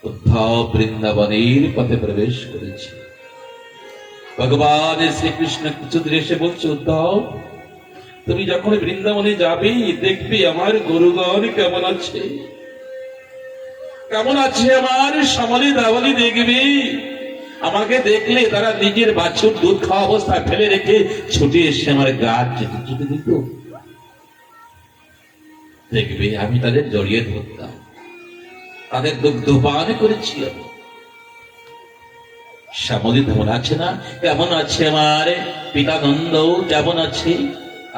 উদ্ধব বৃন্দাবনের পথে প্রবেশ করেছে। ভগবান শ্রীকৃষ্ণ কিছু দূরে এসে বলছে, উদ্ধব তুমি যখন বৃন্দাবনে যাবে দেখবে আমার গরুগণ কেমন আছে, কেমন আছে আমার সামলি দাওয়ালি দেখবে। আমাকে দেখলে তারা নিজের বাছুর দুধ খাওয়া অবস্থায় ফেলে রেখে ছুটে এসে আমার গাছ চেটে চেটে দিত। দেখবে আমি তাদের জড়িয়ে ধরতাম, তাদের দুগ্ধপান করেছিলাম। শ্যামলী কেমন আছে না, কেমন আছে আমার পিতা নন্দ, কেমন আছে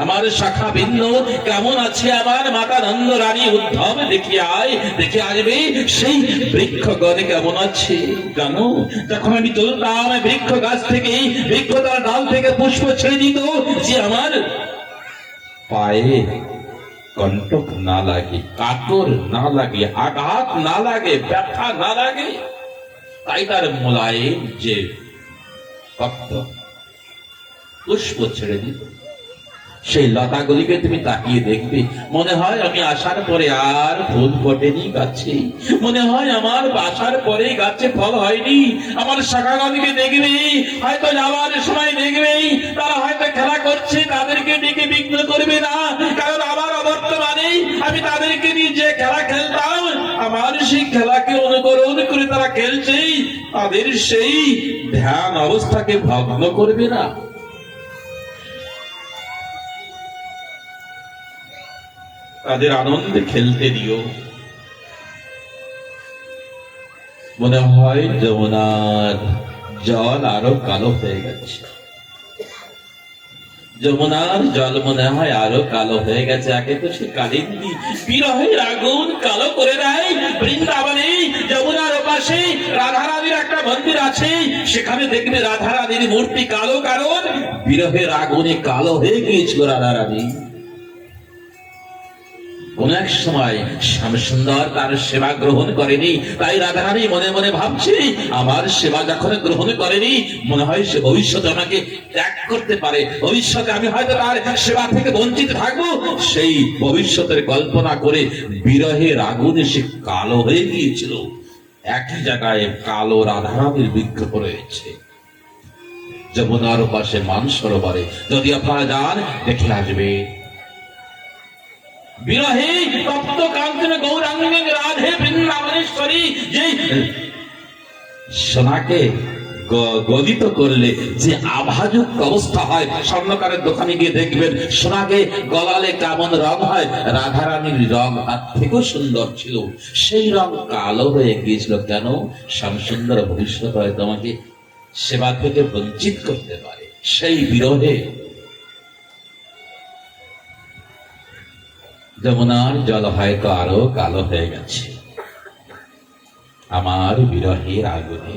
আমার শাখা বিন্দু, কেমন আছে আমার মাতা নন্দ রানী। উদ্ধব দেখে আয়, দেখে আসবে সেই বৃক্ষগণ কেমন আছে। জানো যখন আমি চলতাম বৃক্ষ গাছ থেকে, বৃক্ষ তার ডাল থেকে পুষ্প ছেড়ে দিত, যে আমার পায়ে কণ্টক না লাগে, কাতর না লাগে, আঘাত না লাগে, ব্যথা না লাগে, তাই তার মোলায়েম যে ভক্ত পুষ্প ছেড়ে দিত। সেই লতাগুলিকে তুমি তাকিয়ে দেখবে, মনে হয় আমি আসার পরে আর ফুল ফোটেনি গাছে, মনে হয় আমার আসার পরে গাছে ফল হয়নি। আমার শাখাগণকে দেখবে, হয়তো যাওয়ার সময় দেখবে তারা হয়তো খেলা করছে, তাদেরকে ডেকে বিঘ্ন করবে না, কারণ আমার অবর্তমানে আমি তাদেরকে নিয়ে যে খেলা খেলতাম, আমার সেই খেলাকে অনুকরণ করে তারা খেলছে, তাদের সেই ধ্যান অবস্থাকে ভগ্ন করবে না। তাদের আনন্দে খেলতে দিও। মনে হয় যমুনার জল আরো কালো হয়ে গেছে, যমুনার জল মনে হয় আরো কালো হয়ে গেছে। আগে তো সে কালিন্দী বিরহের আগুন কালো করে দেয়। বৃন্দাবনে যমুনার ওপাশে রাধারানীর একটা মন্দির আছে, সেখানে দেখবে রাধারানীর মূর্তি কালো, কারণ বিরহের আগুনে কালো হয়ে গিয়েছিল রাধারানী। কোন এক সময় শ্যামসুন্দর তার সেবা গ্রহণ করেনি, তাই রাধারানী মনে মনে ভাবছে আমার সেবা যখন গ্রহণ করেনি, মনে হয় সে ভবিষ্যতে আমাকে ত্যাগ করতে পারে, ভবিষ্যতে আমি হয়তো তার সেবা থেকে বঞ্চিত থাকবো। সেই ভবিষ্যতের কল্পনা করে বিরহের আগুনে সে কালো হয়ে গিয়েছিল। একই জায়গায় কালো রাধারানীর বিগ্রহ রয়েছে যমুনার পাশে মানসরোবরে। যদি আপনারা যান দেখে আসবে। বিরহে তপ্ত কাঞ্চন গৌরাঙ্গে রাধে বৃন্দাবনেশ্বরী, যে সোনাকে গলিত করলে যে আভাযুক্ত অবস্থা হয়, স্বর্ণকারের দোকানে গিয়ে দেখবেন সোনাকে গলালে কেমন রং হয়, রাধারানীর রং তার থেকেও সুন্দর ছিল, সেই রং কালো হয়ে গিয়েছিল। কেন? শ্যামসুন্দর ভবিষ্যৎ হয় তোমাকে সেবা থেকে বঞ্চিত করতে পারে। সেই বিরহে যমুনার জল হয়তো আরো কালো হয়ে গেছে আমার বিরহের আগুনে।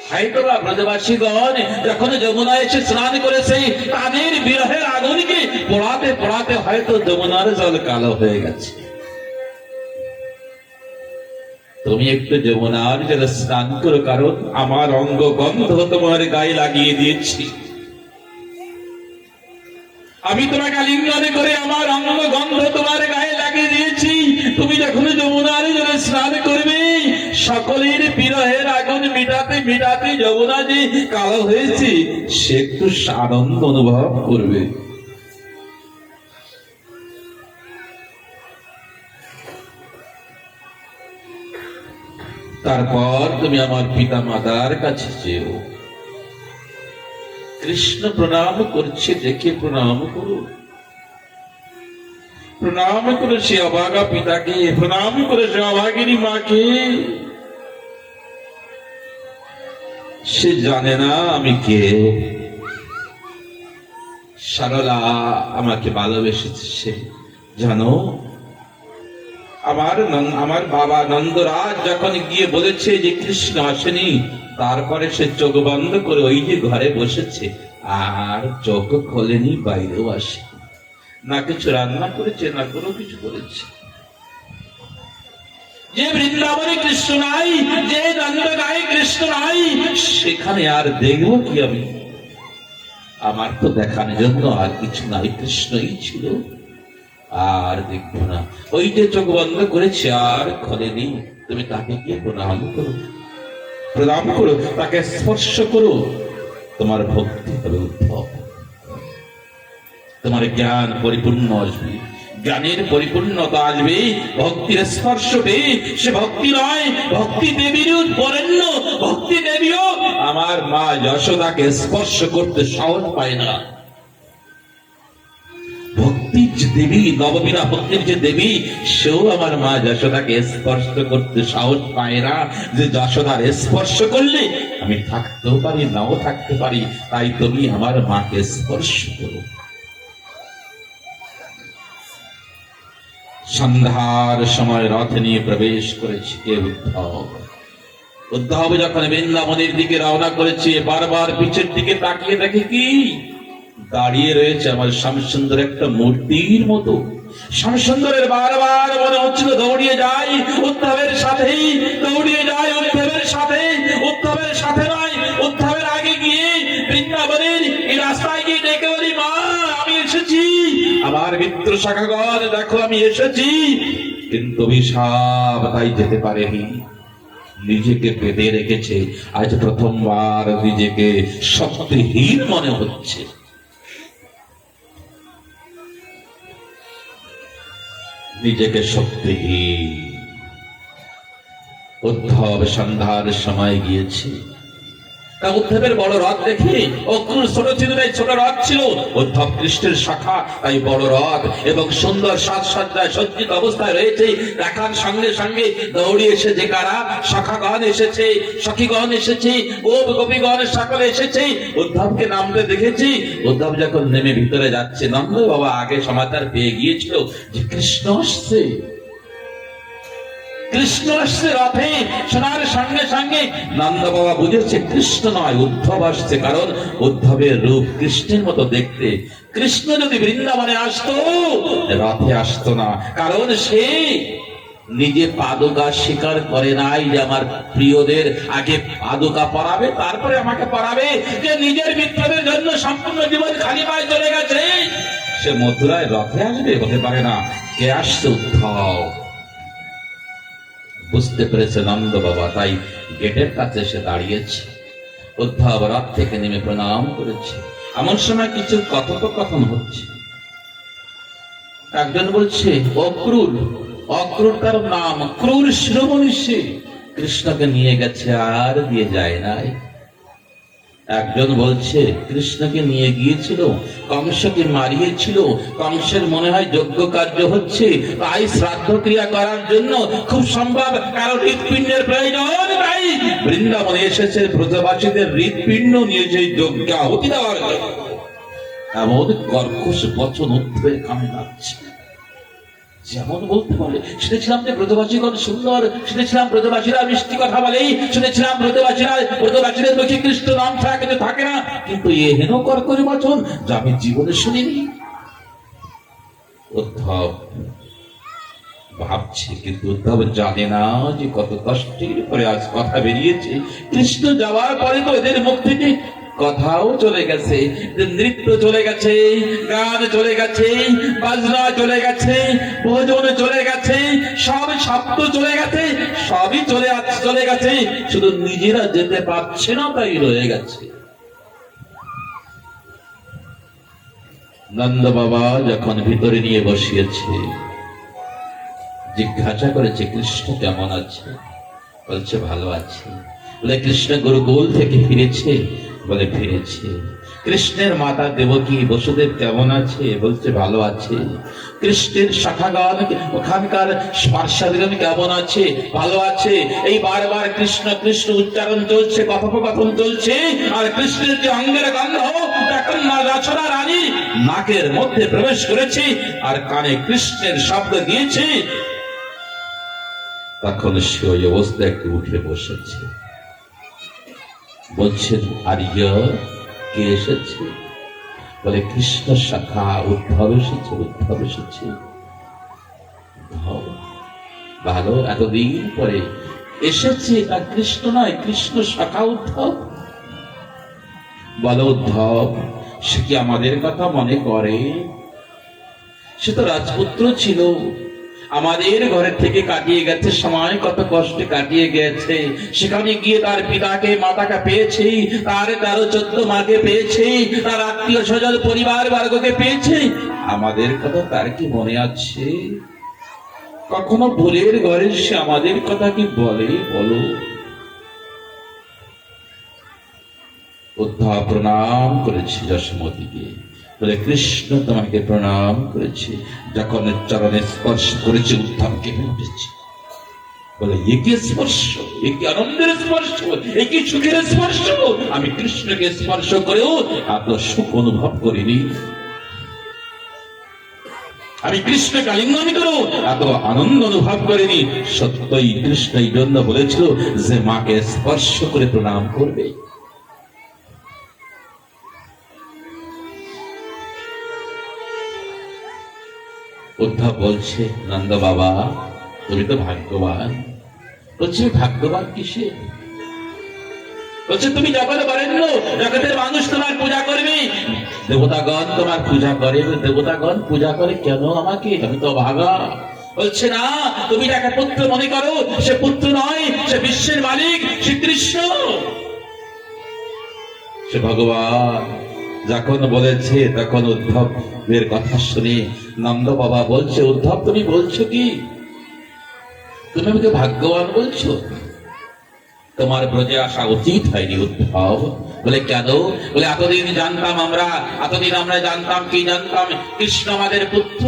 হয়তো বা ব্রজবাসীগণ যখন যমুনা এসে স্নান করেছে, তাদের বিরহের আগুনকে পোড়াতে পোড়াতে হয়তো যমুনার জল কালো হয়ে গেছে। তুমি একটু যমুনার জলে স্নান করো, কারণ আমার অঙ্গ গন্ধ তোমার গায়ে লাগিয়ে দিয়েছি। আমি তোমাকে আলিঙ্গন করে আমার অঙ্গ গন্ধ তোমার গায়ে লাগিয়ে দিয়েছি। তুমি যখন যমুনার জলে স্নান করবে, সকলের বিরহের আগুন মিটাতে মিটাতে যমুনা যে কালো হয়েছে, সে একটু আনন্দ অনুভব করবে। তারপর তুমি আমার পিতা মাতার কাছে যেও। কৃষ্ণ প্রণাম করছে দেখে প্রণাম করো, প্রণাম করে সে অভাগা পিতাকে, প্রণাম করে সে অভাগিনী মাকে। সে জানে না আমি কে। সরলা আমাকে ভালোবেসেছে সে। জানো, আমার বাবা নন্দরাজ যখন গিয়ে বলেছে যে কৃষ্ণ আসেনি, তারপরে সে চোখ বন্ধ করে ওই যে ঘরে বসেছে, আর চোখ খোলেনি, বাইরেও আসে না, কিছু রান্না করেছে না কোনো কিছু করেছে। যে বৃন্দাবনে কৃষ্ণ নাই, যে নন্দগায়ে কৃষ্ণ নাই, সেখানে আর দেখবো কি আমি? আমার তো দেখানোর জন্য আর কিছু নাই, কৃষ্ণই ছিল, আর দেখবো না। ওই যে চোখ বন্ধ করেছে আর খোলেনি, তুমি তাকে গিয়ে প্রণাম করো, প্রণাম করো, তাকে স্পর্শ করো, তোমার ভক্তি হবে উদ্ভব, তোমার জ্ঞান পরিপূর্ণ আসবে, জ্ঞানের পরিপূর্ণতা আসবে, ভক্তির স্পর্শ পেয়ে। সে ভক্তি নয়, ভক্তি দেবীর বরেণ্য, ভক্তি দেবীও আমার মা যশোদাকে স্পর্শ করতে সাহস পায় না। ভক্তির যে দেবী, নববীণা ভক্তির যে দেবী, সেও আমার মা যশোদাকে স্পর্শ করতে সাহস পায় না, যে যশোদার স্পর্শ করলে আমি থাকতেও পারি, নাও থাকতে পারি, তাই তুমি আমার মাকে স্পর্শ করো। সন্ধ্যার সময় রথ নিয়ে প্রবেশ করেছে কে? উদ্ধব। উদ্ধব যখন বৃন্দাবনের দিকে রওনা করেছে, বারবার পিছের দিকে তাকিয়ে দেখে কি দাঁড়িয়ে রয়েছে আমার শ্যামসুন্দর একটা মূর্তির মতো। শ্যামসুন্দরের বারবার মনে হচ্ছিল দৌড়িয়ে যাই উদ্ধবের সাথেই, দৌড়িয়ে যাই উদ্ধবের সাথে, উদ্ধবের সাথে নয়, উদ্ধবের আগে গিয়ে বৃন্দাবনের এই রাস্তায় গিয়ে ডেকে বলি, মা আমি এসেছি, আমার মিত্র শাখাগণ দেখো আমি এসেছি। কিন্তু অভিশাপ তাই যেতে পারেনি, নিজেকে বেঁধে রেখেছে। আজ প্রথমবার নিজেকে শক্তিহীন মনে হচ্ছে। নিজেকে শক্তিহীন। উদ্ধব সন্ধ্যার সময় গিয়েছে, উদ্ধবের বড় রথ দেখে, অক্রুর ছোট ছিল তাই ছোট রথ ছিল, উদ্ধব কৃষ্ণের শাখা তাই বড় রথ, এবং সুন্দর সাজসজ্জায় সজ্জিত অবস্থায় রয়েছে। দেখার সঙ্গে সঙ্গে দৌড়িয়ে এসেছে কারা? শাখাগণ এসেছে, সখীগণ এসেছে, গোপীগণ সকলে এসেছে। উদ্ধবকে নামতে দেখেছি। উদ্ধব যখন নেমে ভিতরে যাচ্ছে, নন্দ বাবা আগে সমাচার পেয়ে গিয়েছিল যে কৃষ্ণ আসছে, কৃষ্ণ আসছে রথে। শোনার সঙ্গে সঙ্গে নন্দ বাবা বুঝেছে কৃষ্ণ নয়, উদ্ধব আসছে, কারণ উদ্ধবের রূপ কৃষ্ণের মতো দেখতে। কৃষ্ণ যদি বৃন্দাবনে আসতো, রথে আসতো না, কারণ সে নিজে পাদুকা স্বীকার করে নাই যে আমার প্রিয়দের আগে পাদুকা পরাবে, তারপরে আমাকে পরাবে। যে নিজের মিত্রদের জন্য সম্পূর্ণ জীবন খালি পায়ে চলে গেছে, সে মথুরায় রথে আসবে? হতে পারে না। কে আসছে? উদ্ধব। বুঝতে পেরেছে নন্দ বাবা, তাই গেটের কাছে এসে দাঁড়িয়েছে। উদ্ধব রথ থেকে নেমে প্রণাম করেছে। এমন সময় কিছু কথোপকথন হচ্ছে। একজন বলছে অক্রুর, অক্রুর তার নাম, ক্রুর শিরোমণি সে, কৃষ্ণকে নিয়ে গেছে আর দিয়ে যায় নাই। একজন বলছে কৃষ্ণকে নিয়ে গিয়েছিল, কংসকে মারিয়েছিল, কংসের মনে হয় যজ্ঞ কার্য হচ্ছে, তাই শ্রাদ্ধ ক্রিয়া করার জন্য খুব সম্ভব কারো হৃৎপিণ্ডের প্রয়োজন, তাই বৃন্দাবনে এসেছে ব্রজবাসীদের হৃৎপিণ্ড নিয়ে সেই যজ্ঞ আহুতি দেওয়ার জন্য। এমন কর্কশ বচন উদ্ধবের কানে লাগছে। যেমন বলতে পারে, শুনেছিলাম যে ব্রজবাসীগণ সুন্দর, শুনেছিলাম ব্রজবাসীরা মিষ্টি কথা বলে, শুনেছিলাম ব্রজবাসীদের মুখে কৃষ্ণ নাম ছাড়া কিছু থাকে না, কিন্তু এ হেন কর্কশ বচন যা আমি জীবনে শুনিনি। উদ্ধব ভাবছে, কিন্তু উদ্ধব জানে না যে কত কষ্টের পরে আজ কথা বেরিয়েছে। কৃষ্ণ যাওয়ার পরে তো এদের মুখ থেকে কথাও চলে গেছে, নৃত্য চলে গেছে, গান চলে গেছে, বাজনা চলে গেছে, ভোজন চলে গেছে, সব শব্দ চলে গেছে, সবই চলে গেছে, শুধু নিজেরা যেতে পারছে না, তাই রয়ে গেছে। নন্দ বাবা যখন ভিতরে নিয়ে বসিয়েছে, জিজ্ঞাসা করেছে কৃষ্ণ কেমন আছে? বলছে ভালো আছে। বলে কৃষ্ণ গুরুকুল থেকে ফিরেছে? বলে ফিরেছে। কৃষ্ণের মাতা দেবকী বসুদেব কেমন আছে? বলছে ভালো আছে। কৃষ্ণের শাখাগণ, ওখানকার পার্ষদগণ কেমন আছে? ভালো আছে। এই বারবার কৃষ্ণ কৃষ্ণ উচ্চারণ চলছে, কথোপকথন চলছে, আর কৃষ্ণের যে অঙ্গের গন্ধ এখন রচনা রানী নাকের মধ্যে প্রবেশ করেছে, আর কানে কৃষ্ণের শব্দ গিয়েছে। তখন সে ওই অবস্থা একটু উঠে বসেছে। বলছেন আর্য কে এসেছে? বলে কৃষ্ণ শাখা উদ্ধব এসেছে, উদ্ধব এসেছে। ভালো, এতদিন পরে এসেছে, তা কৃষ্ণ নয়, কৃষ্ণ সখা উদ্ধব। বলো উদ্ধব, সে কি আমাদের কথা মনে করে? সে তো রাজপুত্র ছিল, আমাদের ঘরের থেকে কাটিয়ে গেছে সময়, কত কষ্টে কাটিয়ে গেছে। সেখানে গিয়ে তার পিতাকে মাতাকে পেয়েছে, তার 13-14 মাকে পেয়েছে, তার আত্মীয় স্বজন পরিবার বর্গকে পেয়েছে। আমাদের কথা তার কি মনে আছে? কখনো ভুলের ঘরে সে আমাদের কথা কি বলে? বলো। উদ্ধব প্রণাম করেছে যশোমতীকে, বলে কৃষ্ণ তোমাকে প্রণাম করেছে। যখন চরণে স্পর্শ করেছে, উদ্ধব কেঁপে উঠেছে, বলে এ কি স্পর্শ, এ কি আনন্দের স্পর্শ, এ কি সুখের স্পর্শ। আমি কৃষ্ণকে স্পর্শ করেও এত সুখ অনুভব করিনি, আমি কৃষ্ণকে আলিঙ্গন করেও এত আনন্দ অনুভব করিনি। সত্যই কৃষ্ণ এই জন্য বলেছিল যে মাকে স্পর্শ করে প্রণাম করবে। উদ্ধব বলছে, নন্দ বাবা তুমি তো ভাগ্যবান। বলছে ভাগ্যবান কিসে? বলছে তুমি জগৎ বরেণ্য, জগতের মানুষ তোমার পূজা করবে, দেবতাগণ তোমার পূজা করে। দেবতাগণ পূজা করে কেন আমাকে? আমি তো ভাগা। বলছে না, তুমি যাকে পুত্র মনে করো সে পুত্র নয়, সে বিশ্বের মালিক, সে কৃষ্ণ, সে ভগবান। যখন বলেছে তখন উদ্ধবের কথা শুনে নন্দ বাবা বলছে, উদ্ধব তুমি বলছো কি? তুমি আমাকে ভাগ্যবান বলছো? তোমার ব্রজে আসা উচিত হয়নি উদ্ধব। বলে কেন? বলে এতদিন জানতাম আমরা, এতদিন আমরা জানতাম কি জানতাম? কৃষ্ণ আমাদের পুত্র।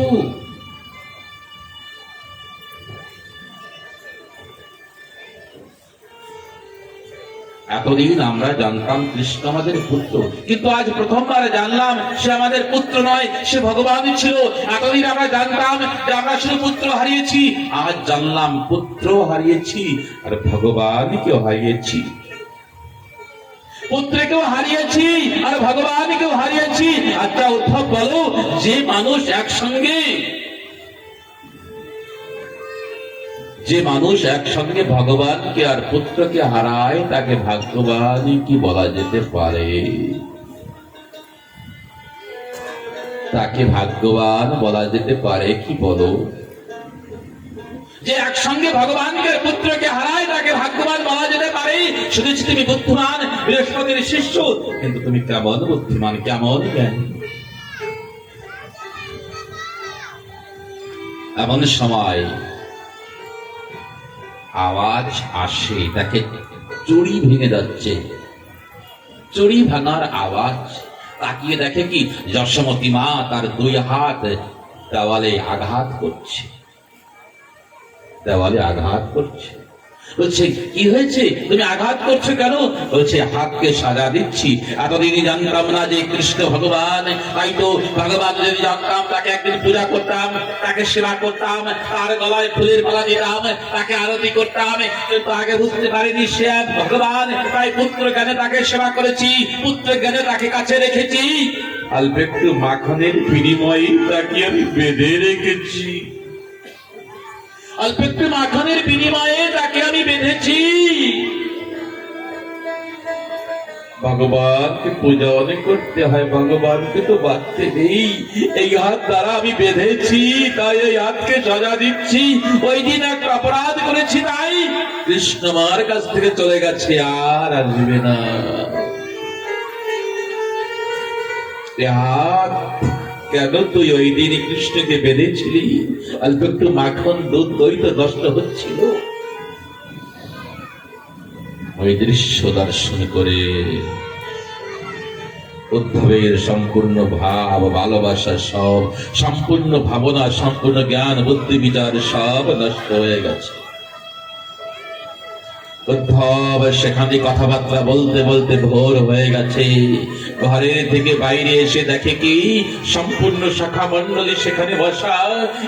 এতদিন আমরা জানতাম কৃষ্ণ আমাদের পুত্র, কিন্তু আজ প্রথমবার জানলাম সে আমাদের পুত্র নয়, সে ভগবান ছিল। এতদিন আমরা জানতাম যে আমরা শুধু পুত্র হারিয়েছি, আজ জানলাম পুত্র হারিয়েছি আর ভগবানকেও হারিয়েছি। পুত্রকেও হারিয়েছি আর ভগবানকেও হারিয়েছি। আচ্ছা উদ্ধব বলো, যে মানুষ একসঙ্গে ভগবানকে আর পুত্রকে হারায় তাকে ভাগ্যবান কি বলা যেতে পারে? তাকে ভাগ্যবান বলা যেতে পারে কি বলো? যে একসঙ্গে ভগবানকে আর পুত্রকে হারায় তাকে ভাগ্যবান বলা যেতে পারে। শুনেছি তুমি বুদ্ধিমান, বৃহস্পতির শিষ্য, কিন্তু তুমি কেমন বুদ্ধিমান, কেমন জ্ঞানী। এমন সময় আওয়াজ আসে, তাকে চুড়ি ভেঙে যাচ্ছে, চুড়ি ভাঙার আওয়াজ। তাকিয়ে দেখে কি যশোমতী মা তার 2 হাত দেওয়ালে আঘাত করছে, দেওয়ালে আঘাত করছে। বলছে কি হয়েছে, তুমি আঘাত করছো কেন? বলছে হাতকে সাজা দিচ্ছি। এতদিনই জানতাম না যে কৃষ্ণ ভগবান, তাই তো ভগবান যদি জানতাম তাকে একদিন পূজা করতাম, তাকে সেবা করতাম, তার গলায় ফুলের মালা দিতাম, তাকে আরতি করতাম, কিন্তু আগে বুঝতে পারিনি সে এক ভগবান। তাই পুত্র জ্ঞানে তাকে সেবা করেছি, পুত্র জ্ঞানে তাকে কাছে রেখেছি, অল্প একটু মাখনের বিনিময়ে তাকে আমি বেঁধে রেখেছি, অল্প একটু মাখনের বিনিময়ে তাকে আমি বেঁধেছি। ভগবানকে পূজা অনেক করতে হয়, ভগবানকে তো বাঁধতে নেই। এই হাত দ্বারা আমি বেঁধেছি, তাই এই হাতকে সাজা দিচ্ছি। ওই দিন একটা অপরাধ করেছি, তাই কৃষ্ণ মার কাছ থেকে চলে গেছে, আর আসবে না। হাত কেন তুই ওই দিন কৃষ্ণকে বেঁধেছিলি? অল্প একটু মাখন দুধ দই তো নষ্ট হচ্ছিল। ওই দৃশ্য দর্শন করে উদ্ধবের সম্পূর্ণ ভাব, ভালোবাসা সব, সম্পূর্ণ ভাবনা, সম্পূর্ণ জ্ঞান, বুদ্ধি, বিচার সব নষ্ট হয়ে গেছে। উদ্ধব সেখানে কথাবার্তা বলতে বলতে ভোর হয়ে গেছে। ঘরের থেকে বাইরে এসে দেখে কি সম্পূর্ণ শাখা মণ্ডলী সেখানে বসা।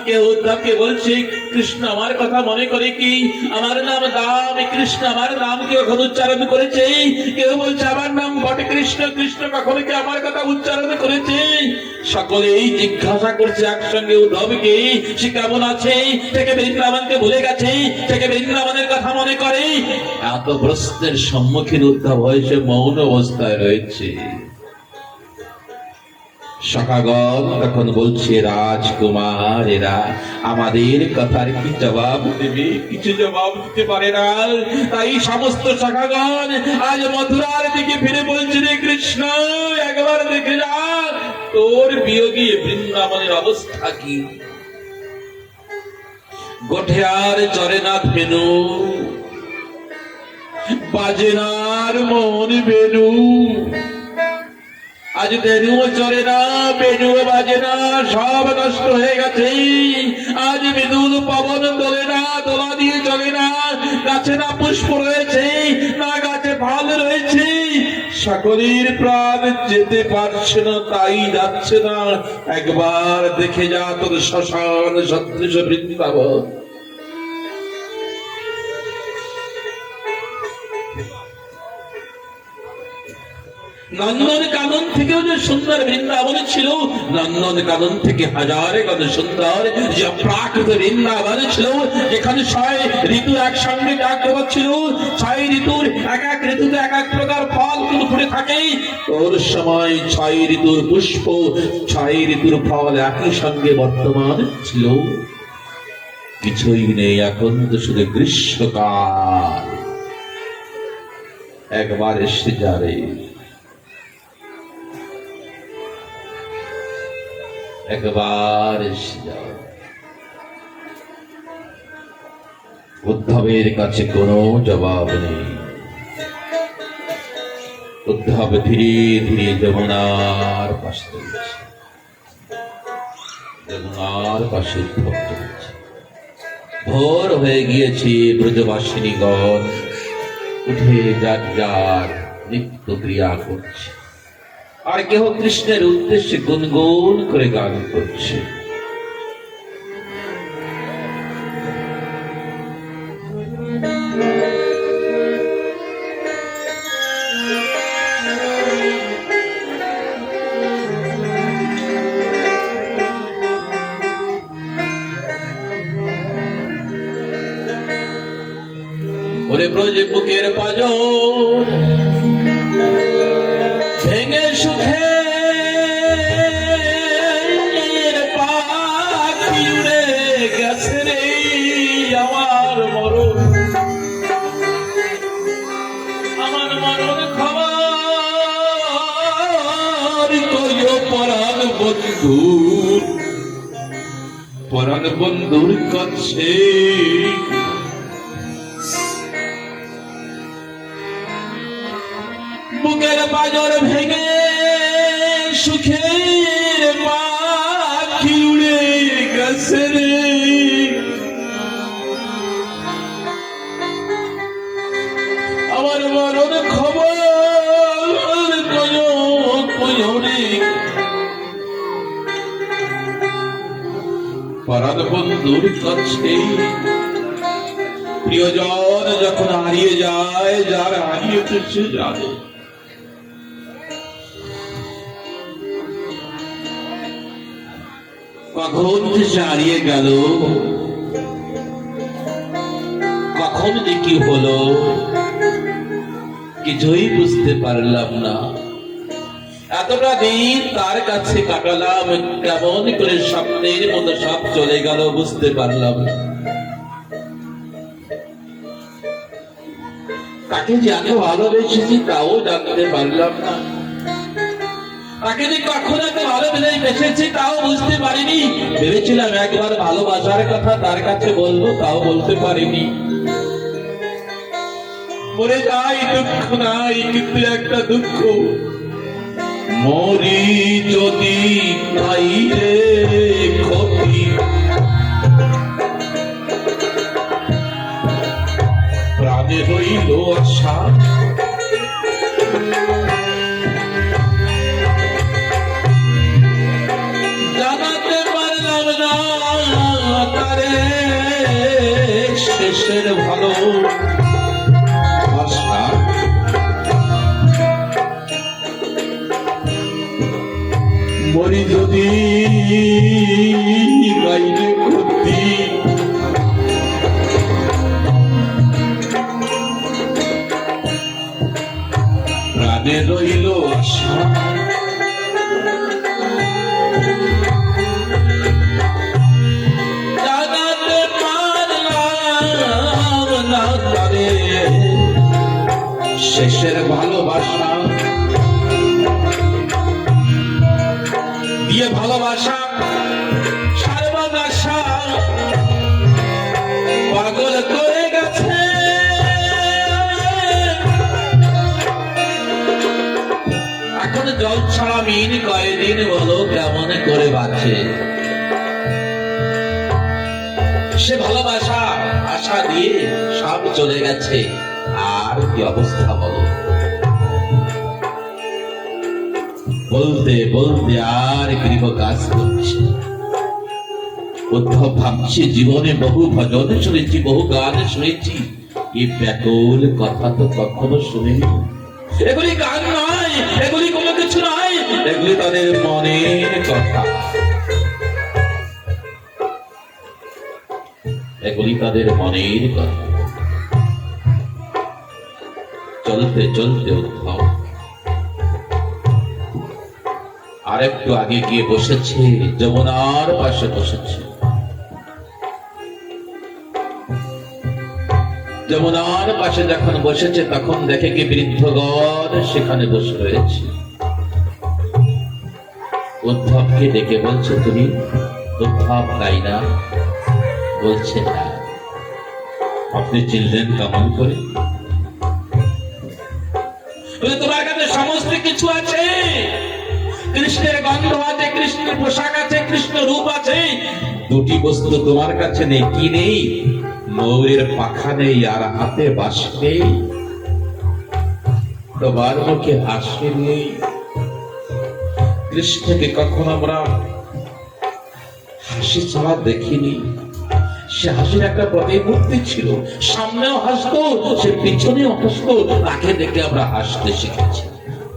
কেউ উদ্ধবকে বলছে, কৃষ্ণ আমার কথা মনে করে কি? আমার নাম দাম, কৃষ্ণ আমার নাম কি কখন উচ্চারণ করেছে? কেউ বলছে আমার নাম বটে কৃষ্ণ, কৃষ্ণ কখনো কি আমার কথা উচ্চারণ করেছে? সকলেই জিজ্ঞাসা করছে একসঙ্গে উদ্ধবকে, সে কেমন আছে? থেকে বৃন্দাবনকে ভুলে গেছে, থেকে বৃন্দাবনের কথা মনে করে। এত প্রশ্নের সম্মুখীন উদ্ধব হয়েছে, মৌন অবস্থায় রয়েছে। সখাগণ তখন বলছে, রাজকুমার এরা আমাদের কথার কি জবাব দেবে? কিছু জবাব দিতে পারে না। তাই সমস্ত সখাগণ আজ মথুরার দিকে ফিরে বলছে, রে কৃষ্ণ একবার দেখে যা, তোর বিয়োগে বৃন্দাবনের অবস্থা কি। গোঠেয়ার চরেনাথ বেনু, বাজেনার মন বেনু। আজ বেনুও চলে না, বেনুও বাজে না, সব নষ্ট হয়ে গেছে। আজ বিদুল পবন দোলে না, দোলা দিয়ে চলে না। গাছে না পুষ্প রয়েছে, না গাছে ফল রয়েছে। সকলের প্রাণ যেতে পারছে না, তাই যাচ্ছে না। একবার দেখে যা তোর শ্মশান সদৃশ বৃন্দাবন। নন্দন কানন থেকেও যে সুন্দর বৃন্দাবন ছিল, নন্দন কানন থেকে হাজারে কত সুন্দর যে প্রাকৃত বৃন্দাবন ছিল, যেখানে 6 ঋতু একসঙ্গে জাগ্রত ছিল। 6 ঋতুর এক এক ঋতুতে এক এক প্রকার ফল ফুটে থাকে। ওর সময় 6 ঋতুর পুষ্প, 6 ঋতুর ফল একই সঙ্গে বর্তমান ছিল। কিছুই নেই, এখন তো শুধু গ্রীষ্মকাল। একবার এসে যাবে, একবার এসে যাও। উদ্ধবের কাছে কোনো জবাব নেই। উদ্ধব ধীরে ধীরে যমুনার পাশে চলছে, যমুনার পাশে উদ্ধব চলছে। ভোর হয়ে গিয়েছে, ব্রজবাসিনীগণ উঠে যার যার নিত্য ক্রিয়া করছে, আর কেহ কৃষ্ণের উদ্দেশ্যে গুনগুন করে গান করছে। ওরে ব্রজ বুকের পাঁজর ভেঙে সুখে পাখি উড়ে গেছে রে আমার মরণ, আমার মরণ খবর কইও পরাণ বন্ধুর, পরাণ বন্ধুর কাছে। বুকের পাঁজর ভেঙে সুখের পাখি উড়ে গেছে রে, আমার মরণ খবর কইও রে পরাণ বন্ধুর কাছে। প্রিয়জন যখন হারিয়ে যায়, যার হারিয়েছে সে জানে। কখন সে হারিয়ে গেল, কখন যে কি হলো, কিছুই বুঝতে পারলাম না। এতটা দিন তার কাছে কাটালাম, কেমন করে স্বপ্নের মতো সব চলে গেল বুঝতে পারলাম না। তাকে যে এত ভালোবেসেছি তাও জানতে পারলাম না। তাকে যে কখন এত ভালোবেসেছি তাও বুঝতে পারিনি। ভেবেছিলাম একবার ভালোবাসার কথা তার কাছে বলবো, তাও বলতে পারিনি। মরে যাই দুঃখ নাই, কিন্তু একটা দুঃখ, মরি যদি তাই রে ক্ষতি। প্রাণে প্রাণে রইল আশা জানাতে পারলাম না তারে শেষের ভালো আশা মরি যদি গাইলে ক্ষতি প্রাণে রইল আশা জানাতে পারলাম না তারে শেষের ভালোবাসা দিয়ে ভালোবাসা সর্বনাশা পাগল করে গেছে এখন জল ছাড়া মিন কয়দিন বলো কেমন করে বাঁচে সে ভালোবাসা আশা দিয়ে সব চলে গেছে আর কি অবস্থা বলো বলতে বলতে আর গৃহ কাজ করছে উদ্ধব ভাবছি জীবনে বহু ভজন শুনেছি বহু গান শুনেছি এই ব্যাকুল কথা তো কখনো শুনিনি এগুলি গান নয় এগুলি কোনো কিছু নয় এগুলি তাদের মনের কথা এগুলি তাদের মনের কথা চলতে চলতে উদ্ধব আরেকটু আগে গিয়ে বসেছে যমুনার পাশে বসেছে যমুনার পাশে যখন বসেছে তখন দেখে কি বৃদ্ধগণ সেখানে বসে রয়েছে উদ্ধবকে ডেকে বলছে তুমি উদ্ধব তাই না বলছে না আপনি চিনলেন কেমন করে তোমার কাছে সমস্ত কিছু আছে কৃষ্ণের গন্ধ আছে কৃষ্ণের পোশাক আছে কৃষ্ণ রূপ আছে দুটি বস্তু তোমার কাছে নেই কি নেই ময়ূরের পাখা নেই আর হাতে বাঁশি নেই তোমার মুখে হাসি নেই কৃষ্ণকে কখনো আমরা হাসি ছাড়া দেখিনি সে হাসির একটা প্রতিমূর্তি ছিল সামনেও হাসতো সে পিছনেও হাসতো তাকে দেখে আমরা হাসতে শিখেছি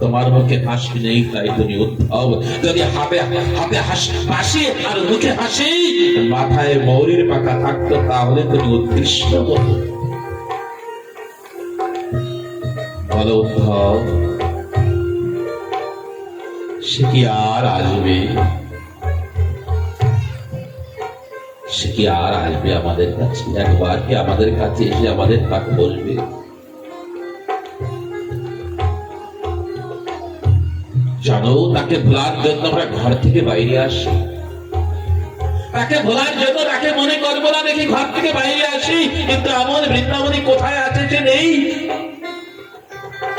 তোমার মুখে হাসি নেই তাই তুমি উদ্ধব যদি হাতে হাতে হাসি আর মুখে হাসি মাথায় ময়ূরের পাখা থাকতো তাহলে তুমি উৎকৃষ্ট বলো বলো উদ্ধব সে কি আর আসবে সে কি আর আসবে আমাদের কাছে একবার কি আমাদের কাছে এসে আমাদের পাশে বসবে জানো তাকে ভোলার জন্য আমরা ঘর থেকে বাইরে আসি তাকে ভোলার জন্য তাকে মনে করবো না দেখি ঘর থেকে বাইরে আসি কিন্তু এমন বৃন্দাবনী কোথায় আছে যে নেই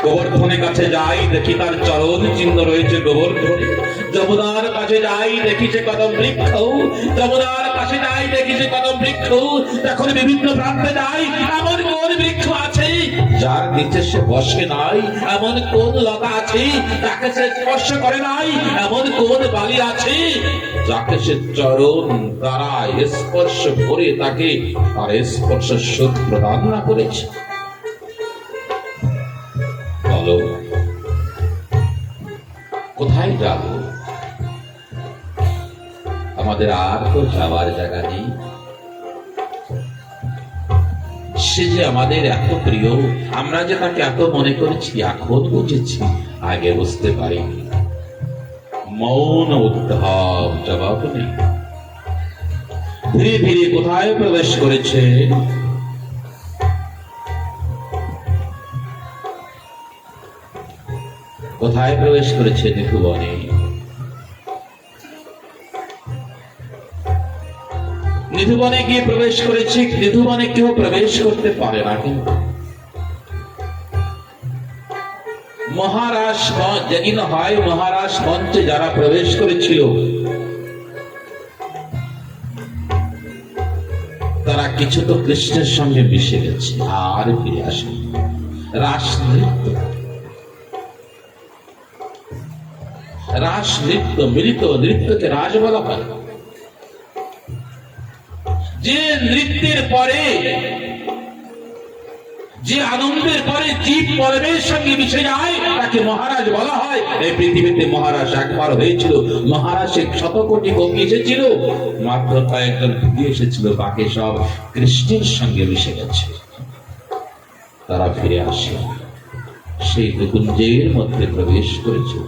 গোবর্ধনের কাছে যাই দেখি তার চরণ চিহ্ন রয়েছে গোবর্ধনে যমুনার কাছে যাই দেখি যে কদম বৃক্ষ যমুনার কাছে যাই দেখি যে কদম বৃক্ষ এখন বিভিন্ন প্রান্তে যাই এমন কোন বৃক্ষ আছে যার নিচে সে বসে নাই এমন কোন লতা আছে তাকে সে স্পর্শ করে নাই এমন কোন বালি আছে যাকে সে চরণ দ্বারা স্পর্শ করে তাকে তার স্পর্শ সুখ প্রদান না করেছে বলো কোথায় যাব আমাদের আর তো যাওয়ার জায়গা নেই সে যে আমাদের এত প্রিয় আমরা যে তাকে এত মনে করেছি এখন বুঝেছি আগে বুঝতে পারিনি মৌন উদ্ধব জবাব নেই ধীরে ধীরে কোথায় প্রবেশ করেছে কোথায় প্রবেশ করেছে নিধুবনে নিধুবনে গিয়ে প্রবেশ করেছে নিধুবনে কেউ প্রবেশ করতে পারে না কিন্তু মহারাজ যেদিন হয় মহারাজ মঞ্চে যারা প্রবেশ করেছিল তারা তারা কিছু তো কৃষ্ণের সঙ্গে মিশে গেছে, আর ফিরে আসে। রাস নৃত্য, রাস নৃত্য, মিলিত নৃত্যকে রাস বলা হয়। যে নৃত্যের পরে, যে আনন্দের পরে জীব পরমের সঙ্গে মিশে যায় তাকে মহারাজ বলা হয়। এই পৃথিবীতে মহারাজ একবার হয়েছিল, মহারাজ 100 কোটি কবি এসেছিল, মাত্র কয়েকজন ফিরে এসেছিল, বাকি সব কৃষ্ণের সঙ্গে মিশে গেছে। তারা ফিরে আসে, সেই নিকুঞ্জের মধ্যে প্রবেশ করেছিল।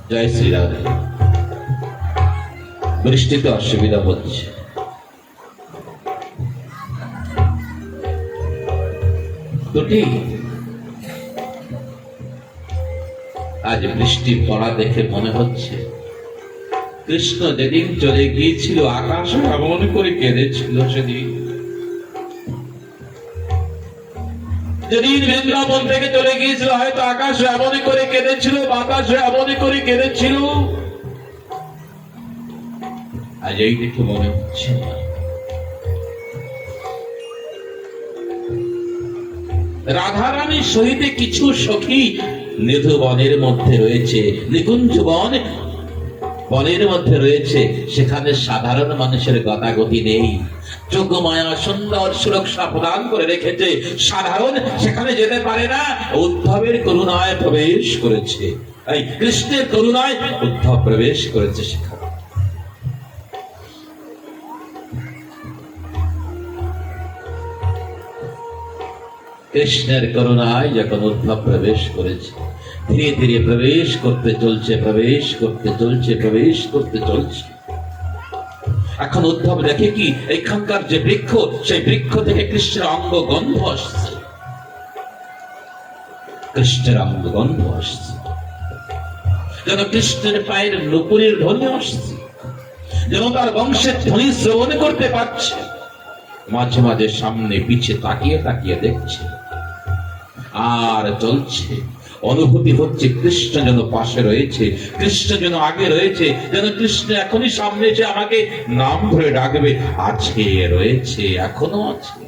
জয় শ্রীরাম। বৃষ্টিতে অসুবিধা হচ্ছে, দুটি আজ বৃষ্টি পড়া দেখে মনে হচ্ছে কৃষ্ণ যেদিন চলে গিয়েছিল আকাশ এমন করে কেঁদেছিল। সেদিন যেদিন বৃন্দাবন থেকে চলে গিয়েছিল হয়তো আকাশ এমন করে কেঁদেছিল, বাতাস এমন করে কেঁদেছিল। আজ এই দেখে মনে হচ্ছে রাধারানীর সহিতে কিছু সখী নিধু বনের মধ্যে রয়েছে, নিকুঞ্জ বন বনের মধ্যে রয়েছে, সেখানে সাধারণ মানুষের গতাগতি নেই। যোগমায়া সুন্দর সুরক্ষা প্রদান করে রেখেছে, সাধারণ সেখানে যেতে পারে না। উদ্ধবের করুণায় প্রবেশ করেছে, এই কৃষ্ণের করুণায় উদ্ধব প্রবেশ করেছে সেখানে। কৃষ্ণের করুণায় যখন উদ্ধব প্রবেশ করেছে, ধীরে ধীরে প্রবেশ করতে চলছে, প্রবেশ করতে চলছে, প্রবেশ করতে চলছে। এখন উদ্ধব দেখে কি এখানকার যে বৃক্ষ, সেই বৃক্ষ থেকে কৃষ্ণের অঙ্গ গন্ধ আসছে, কৃষ্ণের অঙ্গ গন্ধ আসছে, যেন কৃষ্ণের পায়ের নুপুরের ধ্বনি আসছে, যেন তার বংশের ধ্বনি শ্রবণ করতে পারছে। মাঝে মাঝে সামনে পিছে তাকিয়ে তাকিয়ে দেখছে, আর চলছে। অনুভূতি হচ্ছে কৃষ্ণ যেন পাশে রয়েছে, কৃষ্ণ যেন আগে রয়েছে, যেন কৃষ্ণ এখনই সামনে এসে আমাকে নাম ধরে ডাকবে। আছে, রয়েছে, এখনো আছে,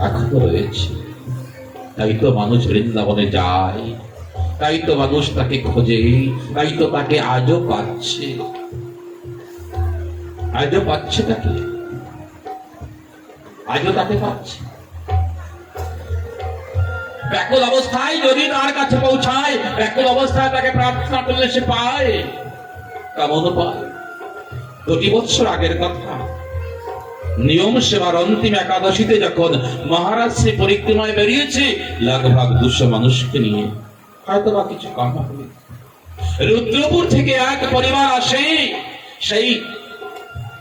এখনো রয়েছে। তাই তো মানুষ বৃন্দাবনে যায়, তাই তো মানুষ তাকে খোঁজে, তাই তো তাকে আজও পাচ্ছে। আজও পাচ্ছে তাকে, আজও তাকে পাচ্ছে। ব্যাকুল অবস্থায় যদি তার কাছে পৌঁছায়, ব্যাকুল অবস্থায় তাকে প্রার্থনা করলে সে পায়, কেমন পায়। 2 বছর আগের কথা, নিয়ম সেবার অন্তিম একাদশীতে যখন মহারাজ শ্রী পরিক্রমায় বেরিয়েছে লগভগ 200 মানুষকে নিয়ে, হয়তো বা কিছু কম হবে, রুদ্রপুর থেকে এক পরিবার আসে। সেই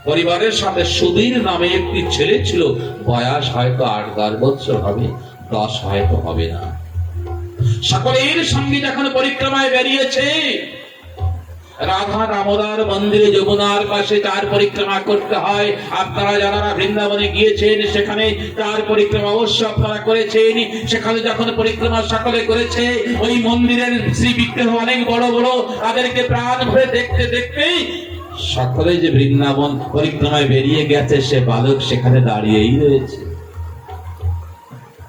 পরিবারের সাথে সুধীর নামে একটি ছেলে ছিল, বয়স হয়তো 8-10 বছর হবে, 10 হয়তো হবে না। সকলের সঙ্গে যখন পরিক্রমায় বেরিয়েছে, রাধা দামোদর মন্দিরে যমুনার পাশে তার পরিক্রমা করতে হয়। আপনারা যারা বৃন্দাবনে গিয়েছেন সেখানে তার পরিক্রমা অবশ্য আপনারা করেছেন। সেখানে যখন পরিক্রমা সকলে করেছে, ওই মন্দিরের শ্রী বিগ্রহ অনেক বড় বড়, তাদেরকে প্রাণ ভরে দেখতে দেখতে সকলে যে বৃন্দাবন পরিক্রমায় বেরিয়ে গেছে, সে বালক সেখানে দাঁড়িয়েই রয়েছে।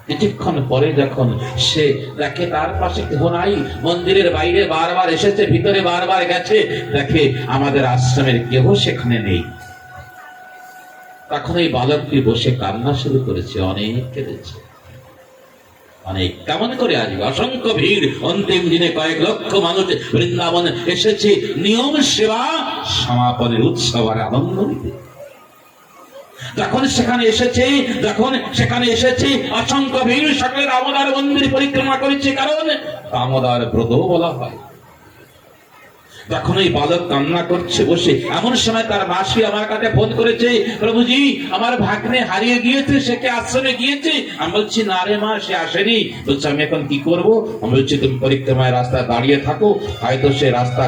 কিছুক্ষণ পরে যখন সে দেখে তার পাশে কেহ নাই, মন্দিরের বাইরে বারবার এসেছে, ভিতরে বারবার গেছে, দেখে আমাদের আশ্রমের কেহ সেখানে নেই। তখন এই বালকটি বসে কান্না শুরু করেছে, অনেক কেঁদেছে, অনেক। কেমন করে আসবে? অসংখ্য ভিড়, অন্তিম দিনে কয়েক লক্ষ মানুষ বৃন্দাবন এসেছে নিয়ম সেবা সমাপনের উৎসব আর আনন্দ নিতে। যখন সেখানে এসেছে অসংখ্য ভিড়, সকলে দামোদর মন্দির পরিক্রমা করেছে, কারণ দামোদর ব্রত বলা হয়। তখন ওই বালক কান্না করছে বসে, এমন সময় তার মাসি আমার কাছে ফোন করেছে, প্রভুজি আমার ভাগ্নে হারিয়ে গিয়েছে, সে কি আশ্রমে গিয়েছে? আমি বলছি না রে মা, সে আসেনি। বলছে আমি এখন কি করবো? আমি বলছি তুমি পরিক্রমায় রাস্তায় দাঁড়িয়ে থাকো, হয়তো সে রাস্তা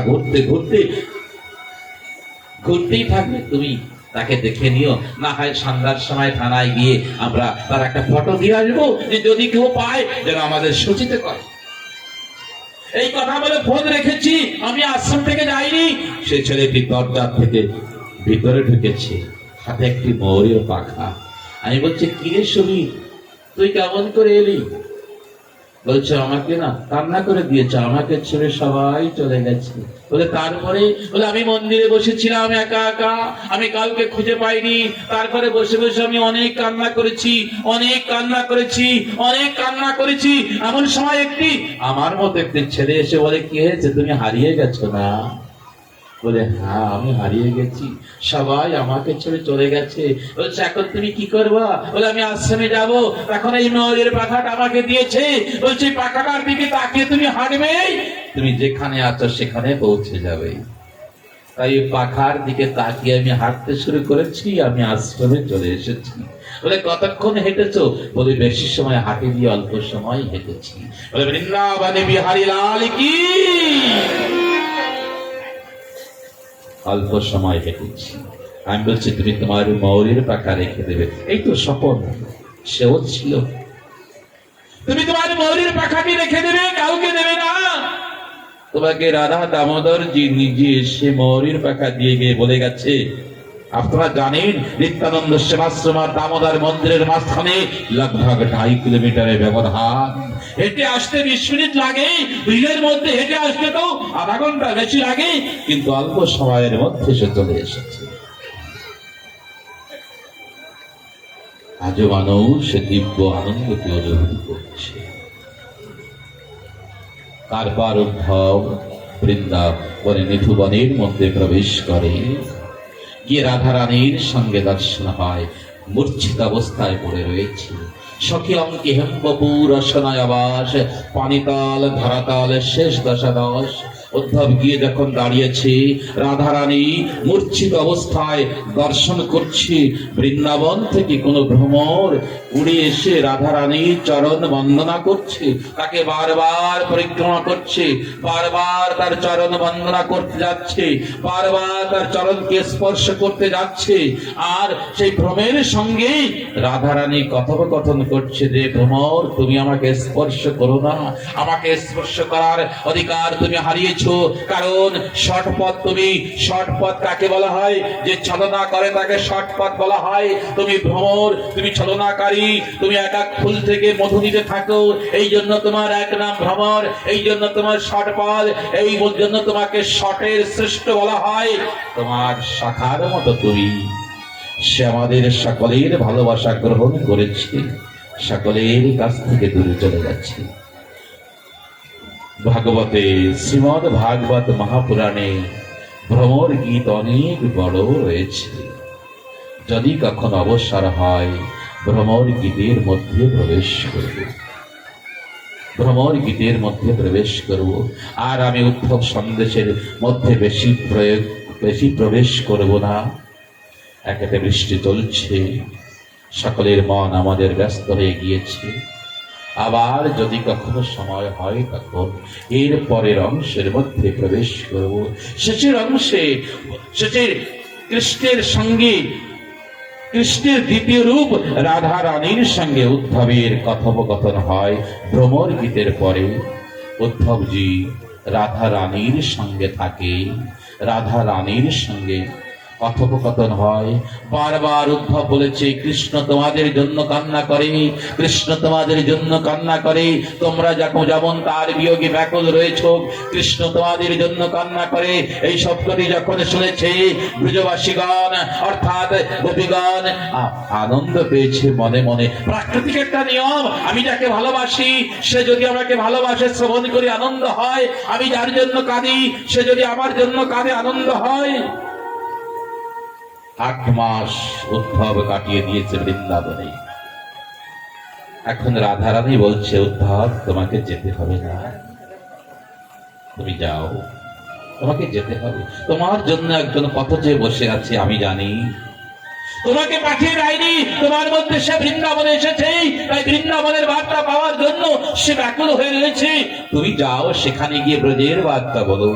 ঘুরতেই থাকবে, তুমি তাকে দেখে নিও, না হয় সন্ধ্যার সময় থানায় গিয়ে আমরা তার একটা ফটো দিয়ে আসবো, যে যদি কেউ পায় যেন আমাদের সূচিত করে। এই কথা বলে ফোন রেখেছি, আমি আশ্রম থেকে যাইনি। সে ছেলেটি দরজা থেকে ভিতরে ঢুকেছে, হাতে একটি ময়ূরের পাখা। আমি বলছি, কিরে সুমিত, তুই কেমন করে এলি? বলছে, আমাকে না কান্না করে দিয়েছে, আমাকে ছেড়ে সবাই চলে গেছে। বলে তারপরে? বলে আমি মন্দিরে বসেছিলাম একা একা, আমি কাউকে খুঁজে পাইনি। তারপরে বসে বসে আমি অনেক কান্না করেছি, অনেক কান্না করেছি, অনেক কান্না করেছি। এমন সময় একটি আমার মতো একটি ছেলে এসে বলে, কি হয়েছে, তুমি হারিয়ে গেছো না? বলে, হ্যাঁ আমি হারিয়ে গেছি, সবাই আমাকে ছেড়ে চলে গেছে। বলছে, এখন তুমি কি করবা? বলে, আমি আশ্রমে যাব। এখন এই ময়ূরের পাখাটা আমাকে দিয়েছে, বলছে পাখাটার দিকে তাকিয়ে তুমি হাঁটবে, তুমি যেখানে আছো সেখানে পৌঁছে যাবে। তাই পাখার দিকে তাকিয়ে আমি হাঁটতে শুরু করেছি, আমি আশ্রমে চলে এসেছি। বলে, কতক্ষণ হেঁটেছো? বলে, বেশি সময় হাঁটিনি, অল্প সময় হেঁটেছি। বলে, বৃন্দাবনে বিহারী লাল কি, অল্প সময় হেঁটেছি। আমি বলছি, তুমি তোমার ময়ূরের পাখা রেখে দেবে, এই তো স্বপন। সেও ছিল, তুমি তোমার ময়ূরের পাখাটি রেখে দেবে, কাউকে দেবে না। তোমাকে রাধা দামোদর জি নিজে এসে ময়ূরের পাখা দিয়ে গিয়ে বলে গেছে, আপনারা জানেন নিত্যানন্দ সেবাশ্রম আর দামোদর মন্দিরের মাঝখানে লগভগ 2.5 কিলোমিটারের ব্যবধান। হেঁটে আসতে 20 মিনিট লাগে, ভিড়ের মধ্যে হেঁটে আসতে তো আধা ঘন্টা বেশি লাগে, কিন্তু অল্প সময়ের মধ্যে সে চলে এসেছে। আজও মানুষ সে দিব্য আনন্দকে অনুভূতি করছে। তারপর উদ্ধব বৃন্দাবনে নিথুবনের মধ্যে প্রবেশ করে, গিয়ে রাধারানীর সঙ্গে দর্শন হয়। মূর্ছিত অবস্থায় পড়ে রয়েছে। সখী অঙ্কি হেম্বপুর রসনায় আবাস, পানিতাল ধরাতাল শেষ দশাদশ। উদ্ধব গিয়ে যখন দাঁড়িয়েছে, রাধারানী মূর্ছিত অবস্থায় দর্শন করছে। বৃন্দাবন থেকে কোনো ভ্রমর উড়ে এসে রাধারানীর চরণ বন্দনা করছে, তাকে বারবার পরিক্রমা করছে, বারবার তার চরণ বন্দনা করতে যাচ্ছে, বারবার তার চরণকে স্পর্শ করতে যাচ্ছে। আর সেই ভ্রমের সঙ্গে রাধারানী কথোপকথন করছে যে, ভ্রমর তুমি আমাকে স্পর্শ করো না, আমাকে স্পর্শ করার অধিকার তুমি হারিয়েছ। কারণ শর্টপথ তুমি, শর্টপথ কাকে বলা হয়? যে ছলনা করে তাকে শর্টপথ বলা হয়। তুমি ভ্রমর, তুমি ছলনাকারী, তুমি এক এক ফুল থেকে মধু নিতে থাকো, এই জন্য তোমার এক নাম ভ্রমর, এই জন্য তোমার শর্টপথ, এই জন্য তোমাকে শর্টের শ্রেষ্ঠ বলা হয়। তোমার শাখার মতো তুমি, সে আমাদের সকলের ভালোবাসা গ্রহণ করেছে, সকলের কাছ থেকে দূরে চলে যাচ্ছে। ভাগবতে, শ্রীমদ ভাগবত মহাপুরাণে ভ্রমর গীত অনেক বড় রয়েছে। যদি কখন অবসর হয়, ভ্রমর গীতের মধ্যে প্রবেশ করব, ভ্রমর গীতের মধ্যে প্রবেশ করব। আর আমি উদ্ধব সন্দেশের মধ্যে বেশি প্রবেশ করব না। একেতে বৃষ্টি চলছে, সকলের মন আমাদের ব্যস্ত হয়ে গিয়েছে। আবার যদি কখনো সময় হয়, তখন এর পরের অংশের মধ্যে প্রবেশ করব। শেষের অংশে, শেষের কৃষ্ণের সঙ্গে, কৃষ্ণের দ্বিতীয় রূপ রাধা রানীর সঙ্গে উদ্ধবের কথোপকথন হয়। ভ্রমর গীতের পরে উদ্ধবজি রাধা রানীর সঙ্গে থাকে, রাধা রানীর সঙ্গে কথোপকথন হয়। বারবার উদ্ধব বলেছে, কৃষ্ণ তোমাদের জন্য কান্না করে, কৃষ্ণ তোমাদের জন্য কান্না করে, তোমরা যেমন তার বিয়োগে ব্যাকুল রয়েছ, কৃষ্ণ তোমাদের জন্য কান্না করে। এই শব্দটি যখন শুনেছে ব্রজবাসীগণ অর্থাৎ গোপীগণ আনন্দ পেয়েছে মনে মনে। প্রাকৃতিক একটা নিয়ম, আমি যাকে ভালোবাসি সে যদি আমাকে ভালোবাসে, শ্রবণ করি আনন্দ হয়। আমি যার জন্য কাঁদি সে যদি আমার জন্য কাঁদে, আনন্দ হয়। 8 মাস উদ্ধব কাটিয়ে দিয়েছে বৃন্দাবনে। এখন রাধারানী বলছে, উদ্ধব তোমাকে যেতে হবে না, তুমি যাও, তোমাকে যেতে হবে। তোমার জন্য একজন পথ চেয়ে বসে আছে, আমি জানি। তোমাকে পাঠিয়ে দেয়নি, তোমার মধ্যে সে বৃন্দাবনে এসেছে, তাই বৃন্দাবনের বার্তা পাওয়ার জন্য সে ব্যাকুল হয়ে রয়েছে। তুমি যাও, সেখানে গিয়ে ব্রজের বার্তা বলো।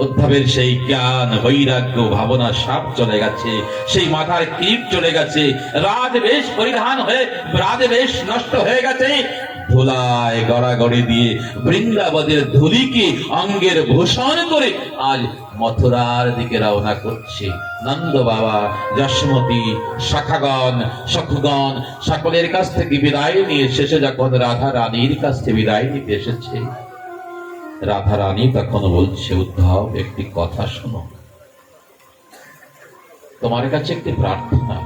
উদ্ধবের সেই জ্ঞান বৈরাগ্য ভাবনা সব চলে গেছে, সেই মাথার টিপ চলে গেছে, রাজবেশ পরিধান হয়ে রাজবেশ নষ্ট হয়ে গেছে, ধুলায় গড়াগড়ি দিয়ে বৃন্দাবনের ধুলিকে অঙ্গের ভূষণ করে আজ মথুরার দিকে রওনা করছে। নন্দ বাবা, যশোমতী, শাখাগণ, সখগণ সকলের কাছ থেকে বিদায় নিয়ে শেষে যখন রাধা রানীর কাছ থেকে বিদায় নিতে এসেছে, রাধা রানী তখন বলছে, উদ্ধব একটি কথা শোনো, তোমার কাছে একটি প্রার্থনা।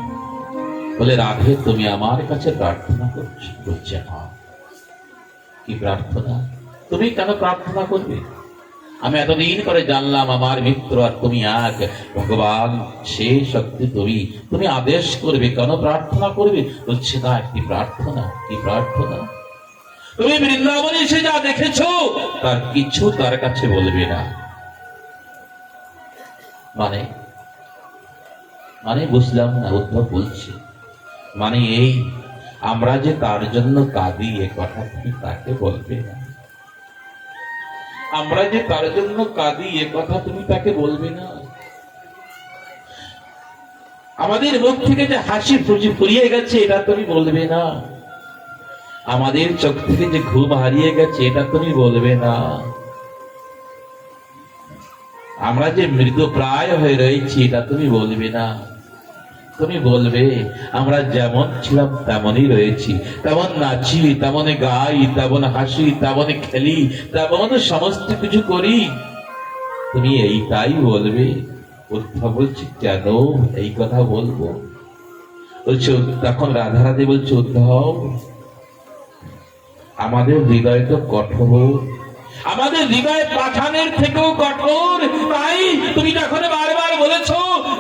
বলে, রাধে তুমি আমার কাছে প্রার্থনা করছো? বলছে, হ্যাঁ। কি প্রার্থনা? তুমি কেন প্রার্থনা করবে? আমি এতদিন করে জানলাম আমার মিত্র আর তুমি এক, ভগবান সে শক্তি তুমি, তুমি আদেশ করবে, কেন প্রার্থনা করবে? বলছে, না, একটি প্রার্থনা। কি প্রার্থনা? তুমি বৃন্দাবনে এসে যা দেখেছো তার কিছু তার কাছে বলবে না। মানে মানে বুঝলাম না। উদ্ধব বলছে, মানে এই, আমরা যে তার জন্য কাঁদি এ কথা তুমি তাকে বলবে না। আমরা যে তার জন্য কাঁদি এ কথা তুমি তাকে বলবে না। আমাদের মুখ থেকে যে হাসি ফুরিয়ে গেছে এটা তুমি বলবে না। আমাদের চোখ থেকে যে ঘুম হারিয়ে গেছে এটা তুমি বলবে না। আমরা যে মৃত্যু প্রায় হয়ে রয়েছি এটা তুমি বলবে না। তুমি বলবে, আমরা যেমন ছিলাম তেমনই রয়েছি, তেমন নাচি, তেমন গাই, তেমন হাসি, তেমন খেলি, তেমন সমস্ত কিছু করি। তুমি এইটাই বলবে। উদ্ধব বলছি, কেন এই কথা বলবো? বলছে, তখন রাধা রাধে বলছে, উদ্ধব আমাদের হৃদয় তো কঠোর, আমাদের হৃদয় পাঠানের থেকেও কঠোর। তাই তুমি যখন বারবার বলেছো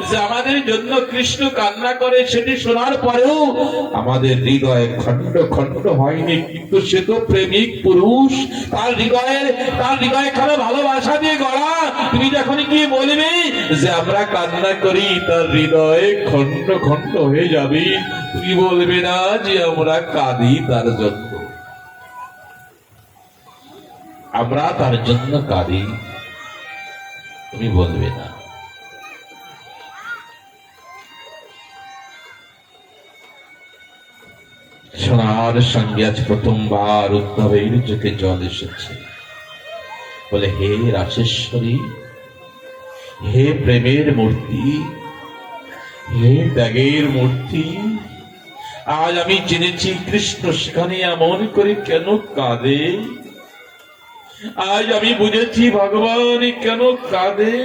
যে আমাদের জন্য কৃষ্ণ কান্না করে, সেটি শোনার পরেও আমাদের হৃদয় খণ্ড খণ্ড হয়নি। কিন্তু সে তো প্রেমিক পুরুষ, তার হৃদয় খানা ভালোবাসা দিয়ে গড়া। তুমি যখন কি বলবে যে আমরা কান্না করি, তার হৃদয় খণ্ড খণ্ড হয়ে যাবে। তুমি বলবে না যে আমরা কাঁদি তার জন্য, আমরা তার জন্য কাঁদি, তুমি বলবে না। শোনার সঙ্গে আজ প্রথমবার উদ্ধবের চোখে জল এসেছে। বলে, হে রাসেশ্বরী, হে প্রেমের মূর্তি, হে ত্যাগের মূর্তি, আজ আমি জেনেছি কৃষ্ণ সেখানে এমন করে কেন কাঁদে। আজ আমি বুঝেছি ভগবান কেন কাঁদে।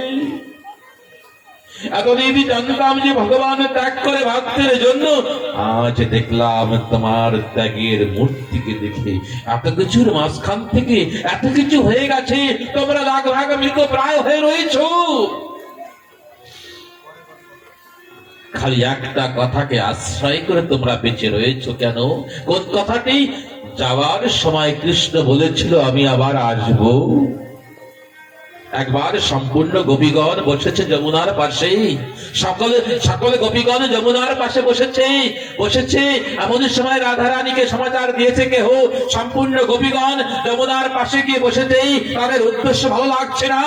এতদিন জানতাম যে ভগবান ত্যাগ করে ভক্তের জন্য, আজ দেখলাম তোমার ত্যাগের মূর্তিকে দেখে এত কিছুর মাঝখান থেকে এত কিছু হয়ে গেছে, তোমরা রাগ ভাগ মৃত প্রায় হয়ে রয়েছো। খালি একটা কথাকে আশ্রয় করে তোমরা বেঁচে রয়েছো কেন? কোন কথাটি? যাওয়ার সময় কৃষ্ণ বলেছিল আমি আবার আসব। একবার সম্পূর্ণ গোপীগণ বসেছে যমুনার পাশে, সকল গোপীগণ যমুনার পাশে বসেছে। এমন সময় রাধা রানীকে সমাচার দিয়েছে কেহ, সম্পূর্ণ গোপীগণ যমুনার পাশে গিয়ে বসেছে, তাদের উদ্দেশ্য ভালো লাগছে না।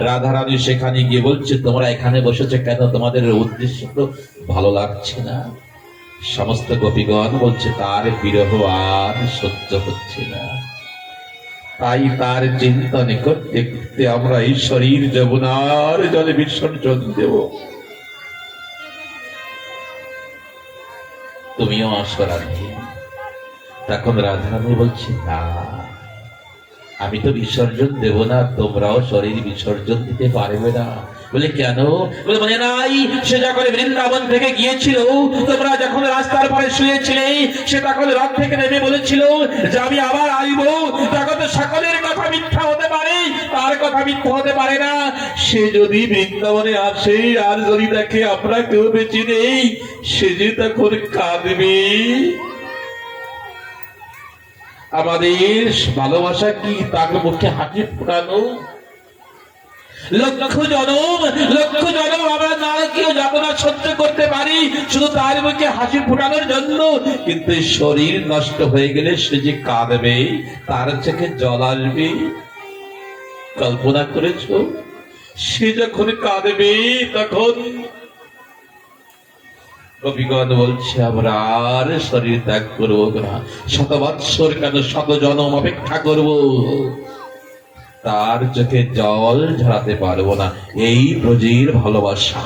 রাধা রানী সেখানে গিয়ে বলছে, তোমরা এখানে বসেছে কেন? তোমাদের উদ্দেশ্য তো ভালো লাগছে না। সমস্ত গোপীগণ বলছে, তার বিরহ আর সহ্য হচ্ছে না, তাই তার চিন্তন করতে করতে আমরা এই শরীর যমুনার জলে বিসর্জন দেব। তুমিও আসো রাধে। তখন রাধারানী বলছে, না, আমি তো বিসর্জন দেব না, তোমরাও শরীর বিসর্জন দিতে পারবে না। বলে, কেন? বলে, মনে নাই সে যখন বৃন্দাবন থেকে গিয়েছিল, তোমরা যখন রাস্তার পরে শুয়েছিলে, সে তখন রথ থেকে নেমে বলেছিল যে আমি আবার আসবো। তখন তো সকলের কথা মিথ্যা হতে পারে, তার কথা মিথ্যা হতে পারে না। সে যদি বৃন্দাবনে আসে আর যদি দেখে আমরা কেউ বেঁচে নেই, সে যে তখন কাঁদবে। আমাদের ভালোবাসা কি তার মুখে হাসি ফোটানো? লক্ষ জনম আমরা নারকীয় যাতনা সহ্য করতে পারি শুধু তার মুখে হাসি ফোটানোর জন্য। কিন্তু শরীর নষ্ট হয়ে গেলে সে যে কাঁদবে, তার চোখে জল আসবে। কল্পনা করেছো? সে যখন কাঁদবে তখন কবিগণ বলছে আমরা আর শরীর ত্যাগ করবো না, শত বৎসর কেন শত জনম অপেক্ষা করব, তার চোখে জল ঝরাতে পারবো না। এই ব্রজের ভালোবাসা।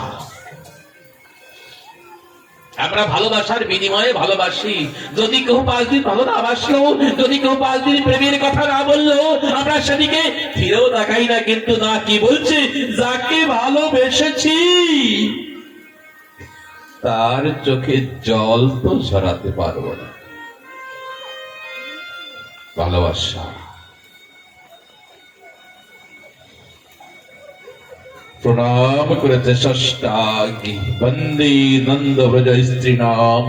আমরা ভালোবাসার বিনিময়ে ভালোবাসি। যদি কেউ 5 দিন ভালো না বাসলো, যদি কেউ 5 দিন প্রেমের কথা না বললো, আমরা সেদিকে ফিরেও তাকাই না। কিন্তু না, কি বলছে, যাকে ভালোবেসেছি তার চোখে জল তো ঝরাতে পারবো না। ভালোবাসা। প্রণাম করেছে ষষ্ঠাঙ্গী বন্দে নন্দ ব্রজ স্ত্রী নাম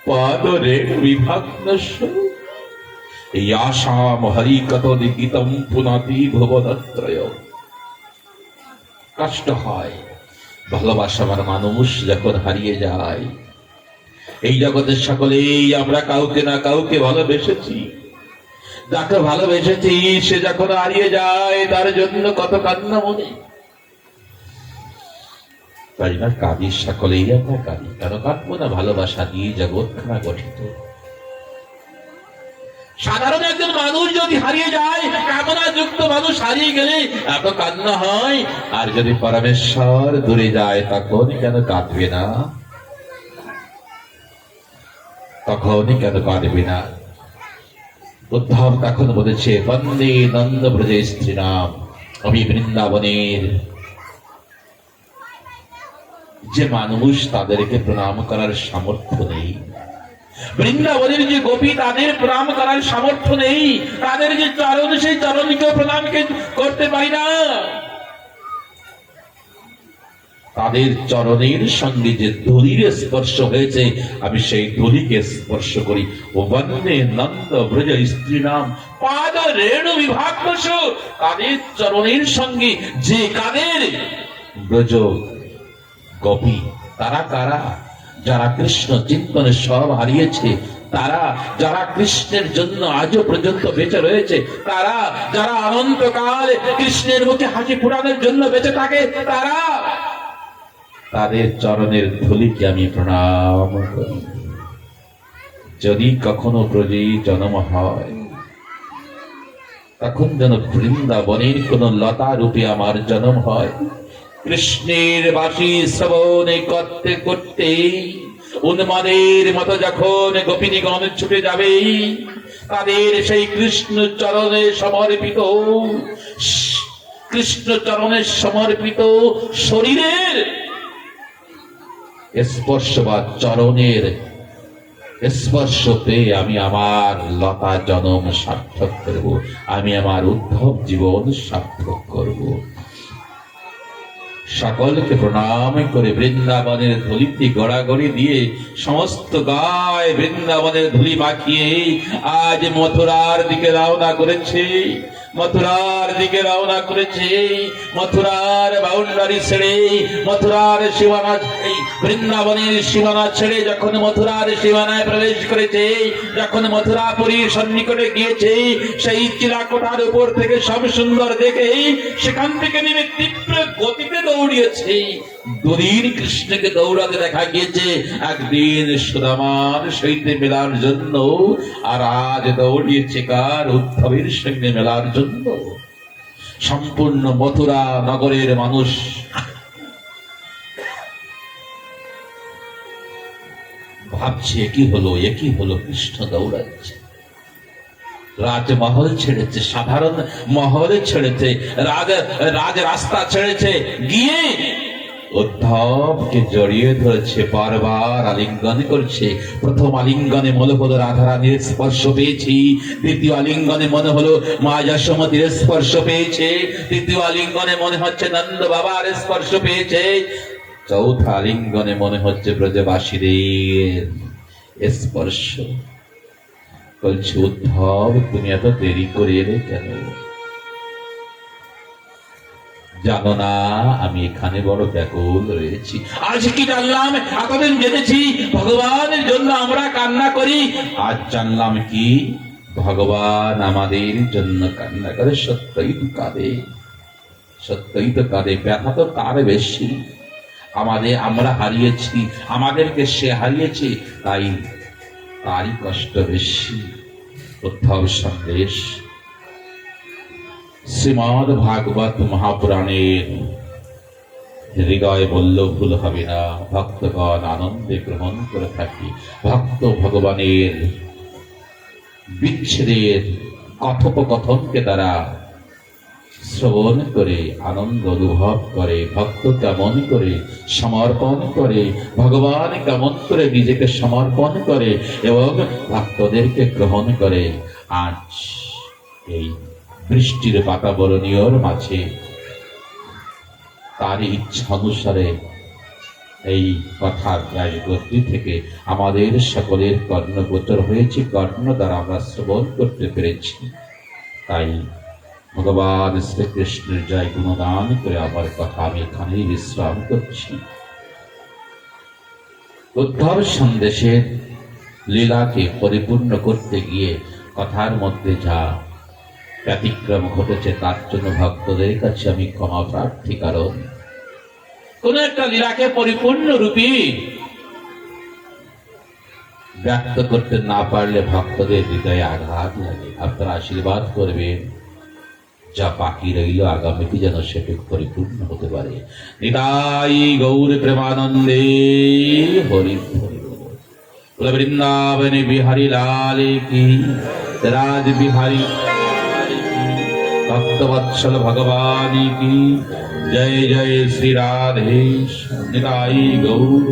পাদরে বিভাগ্নস এই আশাম হরি কত লিখিতম পুনাতি ভুবনত্রয়। কষ্ট হয় ভালোবাসার মানুষ যখন হারিয়ে যায়। এই জগতের সকলেই আমরা কাউকে না কাউকে ভালোবেসেছি। যাকে ভালোবেসেছি সে যখন হারিয়ে যায় তার জন্য কত কান্না মনে। তাই না, কাঁদি সকলেই আমরা কাঁদি। কেন কাঁদবো না? ভালোবাসা দিয়ে জগৎখানা গঠিত। সাধারণ একজন মানুষ যদি হারিয়ে যায়, কামনা যুক্ত মানুষ হারিয়ে গেলে এত কান্না হয়, আর যদি পরমেশ্বর দূরে যায় তখন কেন কাঁদবে না? তখন কেন কাঁদবে না? উদ্ধব তখন বলেছে বন্দে নন্দ ব্রজে স্ত্রী নাম। আমি বৃন্দাবনের যে মানুষ তাদেরকে প্রণাম করার সামর্থ্য নেই, বৃন্দাবনের যে গোপী তাদের প্রণাম করার সামর্থ্য নেই, তাদের যে চরণ সেই চরণকে প্রণামকে করতে পারি না, তাদের চরণের সঙ্গে যে ধূলির স্পর্শ হয়েছে আমি সেই ধূলিকে স্পর্শ করি। ও বন্দে নন্দ ব্রজ স্ত্রী নাম পাদ রেণু বিভাগ্নস। তাদের চরণের সঙ্গে যে কাদের ব্রজ গোপী, তারা কারা? যারা কৃষ্ণ চিন্তনে সব হারিয়েছে, তারা যারা কৃষ্ণের জন্য আজও পর্যন্ত বেঁচে রয়েছে, তারা যারা অনন্তকাল কৃষ্ণের মুখে হাসি ফোটানোর জন্য বেঁচে থাকে, তারা তাদের চরণের ধূলিকে আমি প্রণাম করি। যদি কখনো ব্রজে জন্ম হয় তখন যেন বৃন্দাবনের কোন লতা রূপে আমার জন্ম হয়। কৃষ্ণের বাঁশি শ্রবণে করতে করতে উন্মাদের মতো যখন গোপিনীগণ ছুটে যাবে, তাদের সেই কৃষ্ণ চরণে সমর্পিত, কৃষ্ণ চরণে সমর্পিত শরীরের স্পর্শ বা চরণের স্পর্শ পেয়ে আমি আমার লতা জনম সার্থক করব, আমি আমার উদ্ধব জীবন সার্থক করব। সকলকে প্রণাম করে বৃন্দাবনের ধুলিটি গড়াগড়ি দিয়ে সমস্ত গায়ে বৃন্দাবনের ধুলি মাখিয়ে আজ মথুরার দিকে রওনা করেছে। মথুরার দিকে রওনা করেছে। মথুরার বাউন্ডারি ছেড়ে, মথুরার সীমানা, এই বৃন্দাবনের সীমানা ছেড়ে যখন মথুরার সীমানায় প্রবেশ করেছে, যখন মথুরাপুরীর সন্নিকটে গিয়েছে, সেই চিরাকোটার উপর থেকে সব সুন্দর দেখে সেখান থেকে নেমে তীব্র গতিতে দৌড়িয়েছে। দুদিন কৃষ্ণকে দৌড়াতে দেখা গিয়েছে, একদিন সুদামার সহিত মেলার জন্য, আর আজ দৌড়িয়েছে কার? উদ্ধবের সঙ্গে মেলার জন্য। সম্পূর্ণ মথুরা নগরের মানুষ ভাবছে একই হলো কৃষ্ণ দৌড়াচ্ছে। রাজমহল ছেড়েছে, সাধারণ মহলে ছেড়েছে, রাজ রাস্তা ছেড়েছে, গিয়ে উদ্ধবকে জড়িয়ে ধরেছে, বারবার আলিঙ্গন করছে। প্রথম আলিঙ্গনে মনে হলো রাধারানীর স্পর্শ পেয়েছি, দ্বিতীয় আলিঙ্গনে মনে হলো মা যশোমতীর স্পর্শ পেয়েছে, তৃতীয় আলিঙ্গনে মনে হচ্ছে নন্দ বাবার স্পর্শ পেয়েছে, চৌথা আলিঙ্গনে মনে হচ্ছে ব্রজবাসীদের স্পর্শ। বলছে উদ্ধব তুমি এত দেরি করে এলে কেন? জানো না আমি এখানে বড় ব্যাকুল রয়েছি। আজ কি জানলাম? এতদিন জেনেছি ভগবানের জন্য আমরা কান্না করি, আজ জানলাম কি ভগবান আমাদের জন্য কান্না করে, সত্যই কাঁদে। সত্যই তো কাঁদে, ব্যথা তো তার বেশি। আমরা হারিয়েছি, আমাদেরকে সে হারিয়েছে, তাই তারই কষ্ট বেশি। উদ্ধব সন্দেশ শ্রীমদ ভাগবত মহাপুরাণের হৃদয় বলল ভুল হবে না, ভক্তগণ আনন্দে গ্রহণ করে থাকি। ভক্ত ভগবানের বিচ্ছেদের কথোপকথনকে তারা শ্রবণ করে আনন্দ অনুভব করে। ভক্ত কেমন করে সমর্পণ করে, ভগবান কেমন করে নিজেকে সমর্পণ করে এবং ভক্তদেরকে গ্রহণ করে। আজ এই বৃষ্টির বাতাবরণীয়র মাঝে তার ইচ্ছা অনুসারে এই কথার প্রায় গতি থেকে আমাদের সকলের কর্ণগোচর হয়েছে, কর্ণ দ্বারা আমরা শ্রবণ করতে পেরেছি। তাই ভগবান শ্রীকৃষ্ণের জয় গুণগান করে আমার কথা আমি এখানেই বিশ্রাম করছি। উদ্ধব সন্দেশের লীলাকে পরিপূর্ণ করতে গিয়ে কথার মধ্যে যা ব্যতিক্রম ঘটেছে তার জন্য ভক্তদের কাছে আমি ক্ষমা প্রার্থী। কারণ কোন একটা লীলাকে পরিপূর্ণ রূপে ব্যক্ত করতে না পারলে ভক্তদের হৃদয়ে আঘাত লাগে। আপনারা আশীর্বাদ করবেন, যা বাকি রইল আগামীতে যেন সেটি পরিপূর্ণ হতে পারে। নিতাই গৌর প্রেমানন্দে হরি হরি বল। বৃন্দাবনে বিহারী লাল কি, রাজ বিহারী ভক্তবৎসল ভগবান কি জয়। জয় শ্রী রাধে। নিতাই গৌর।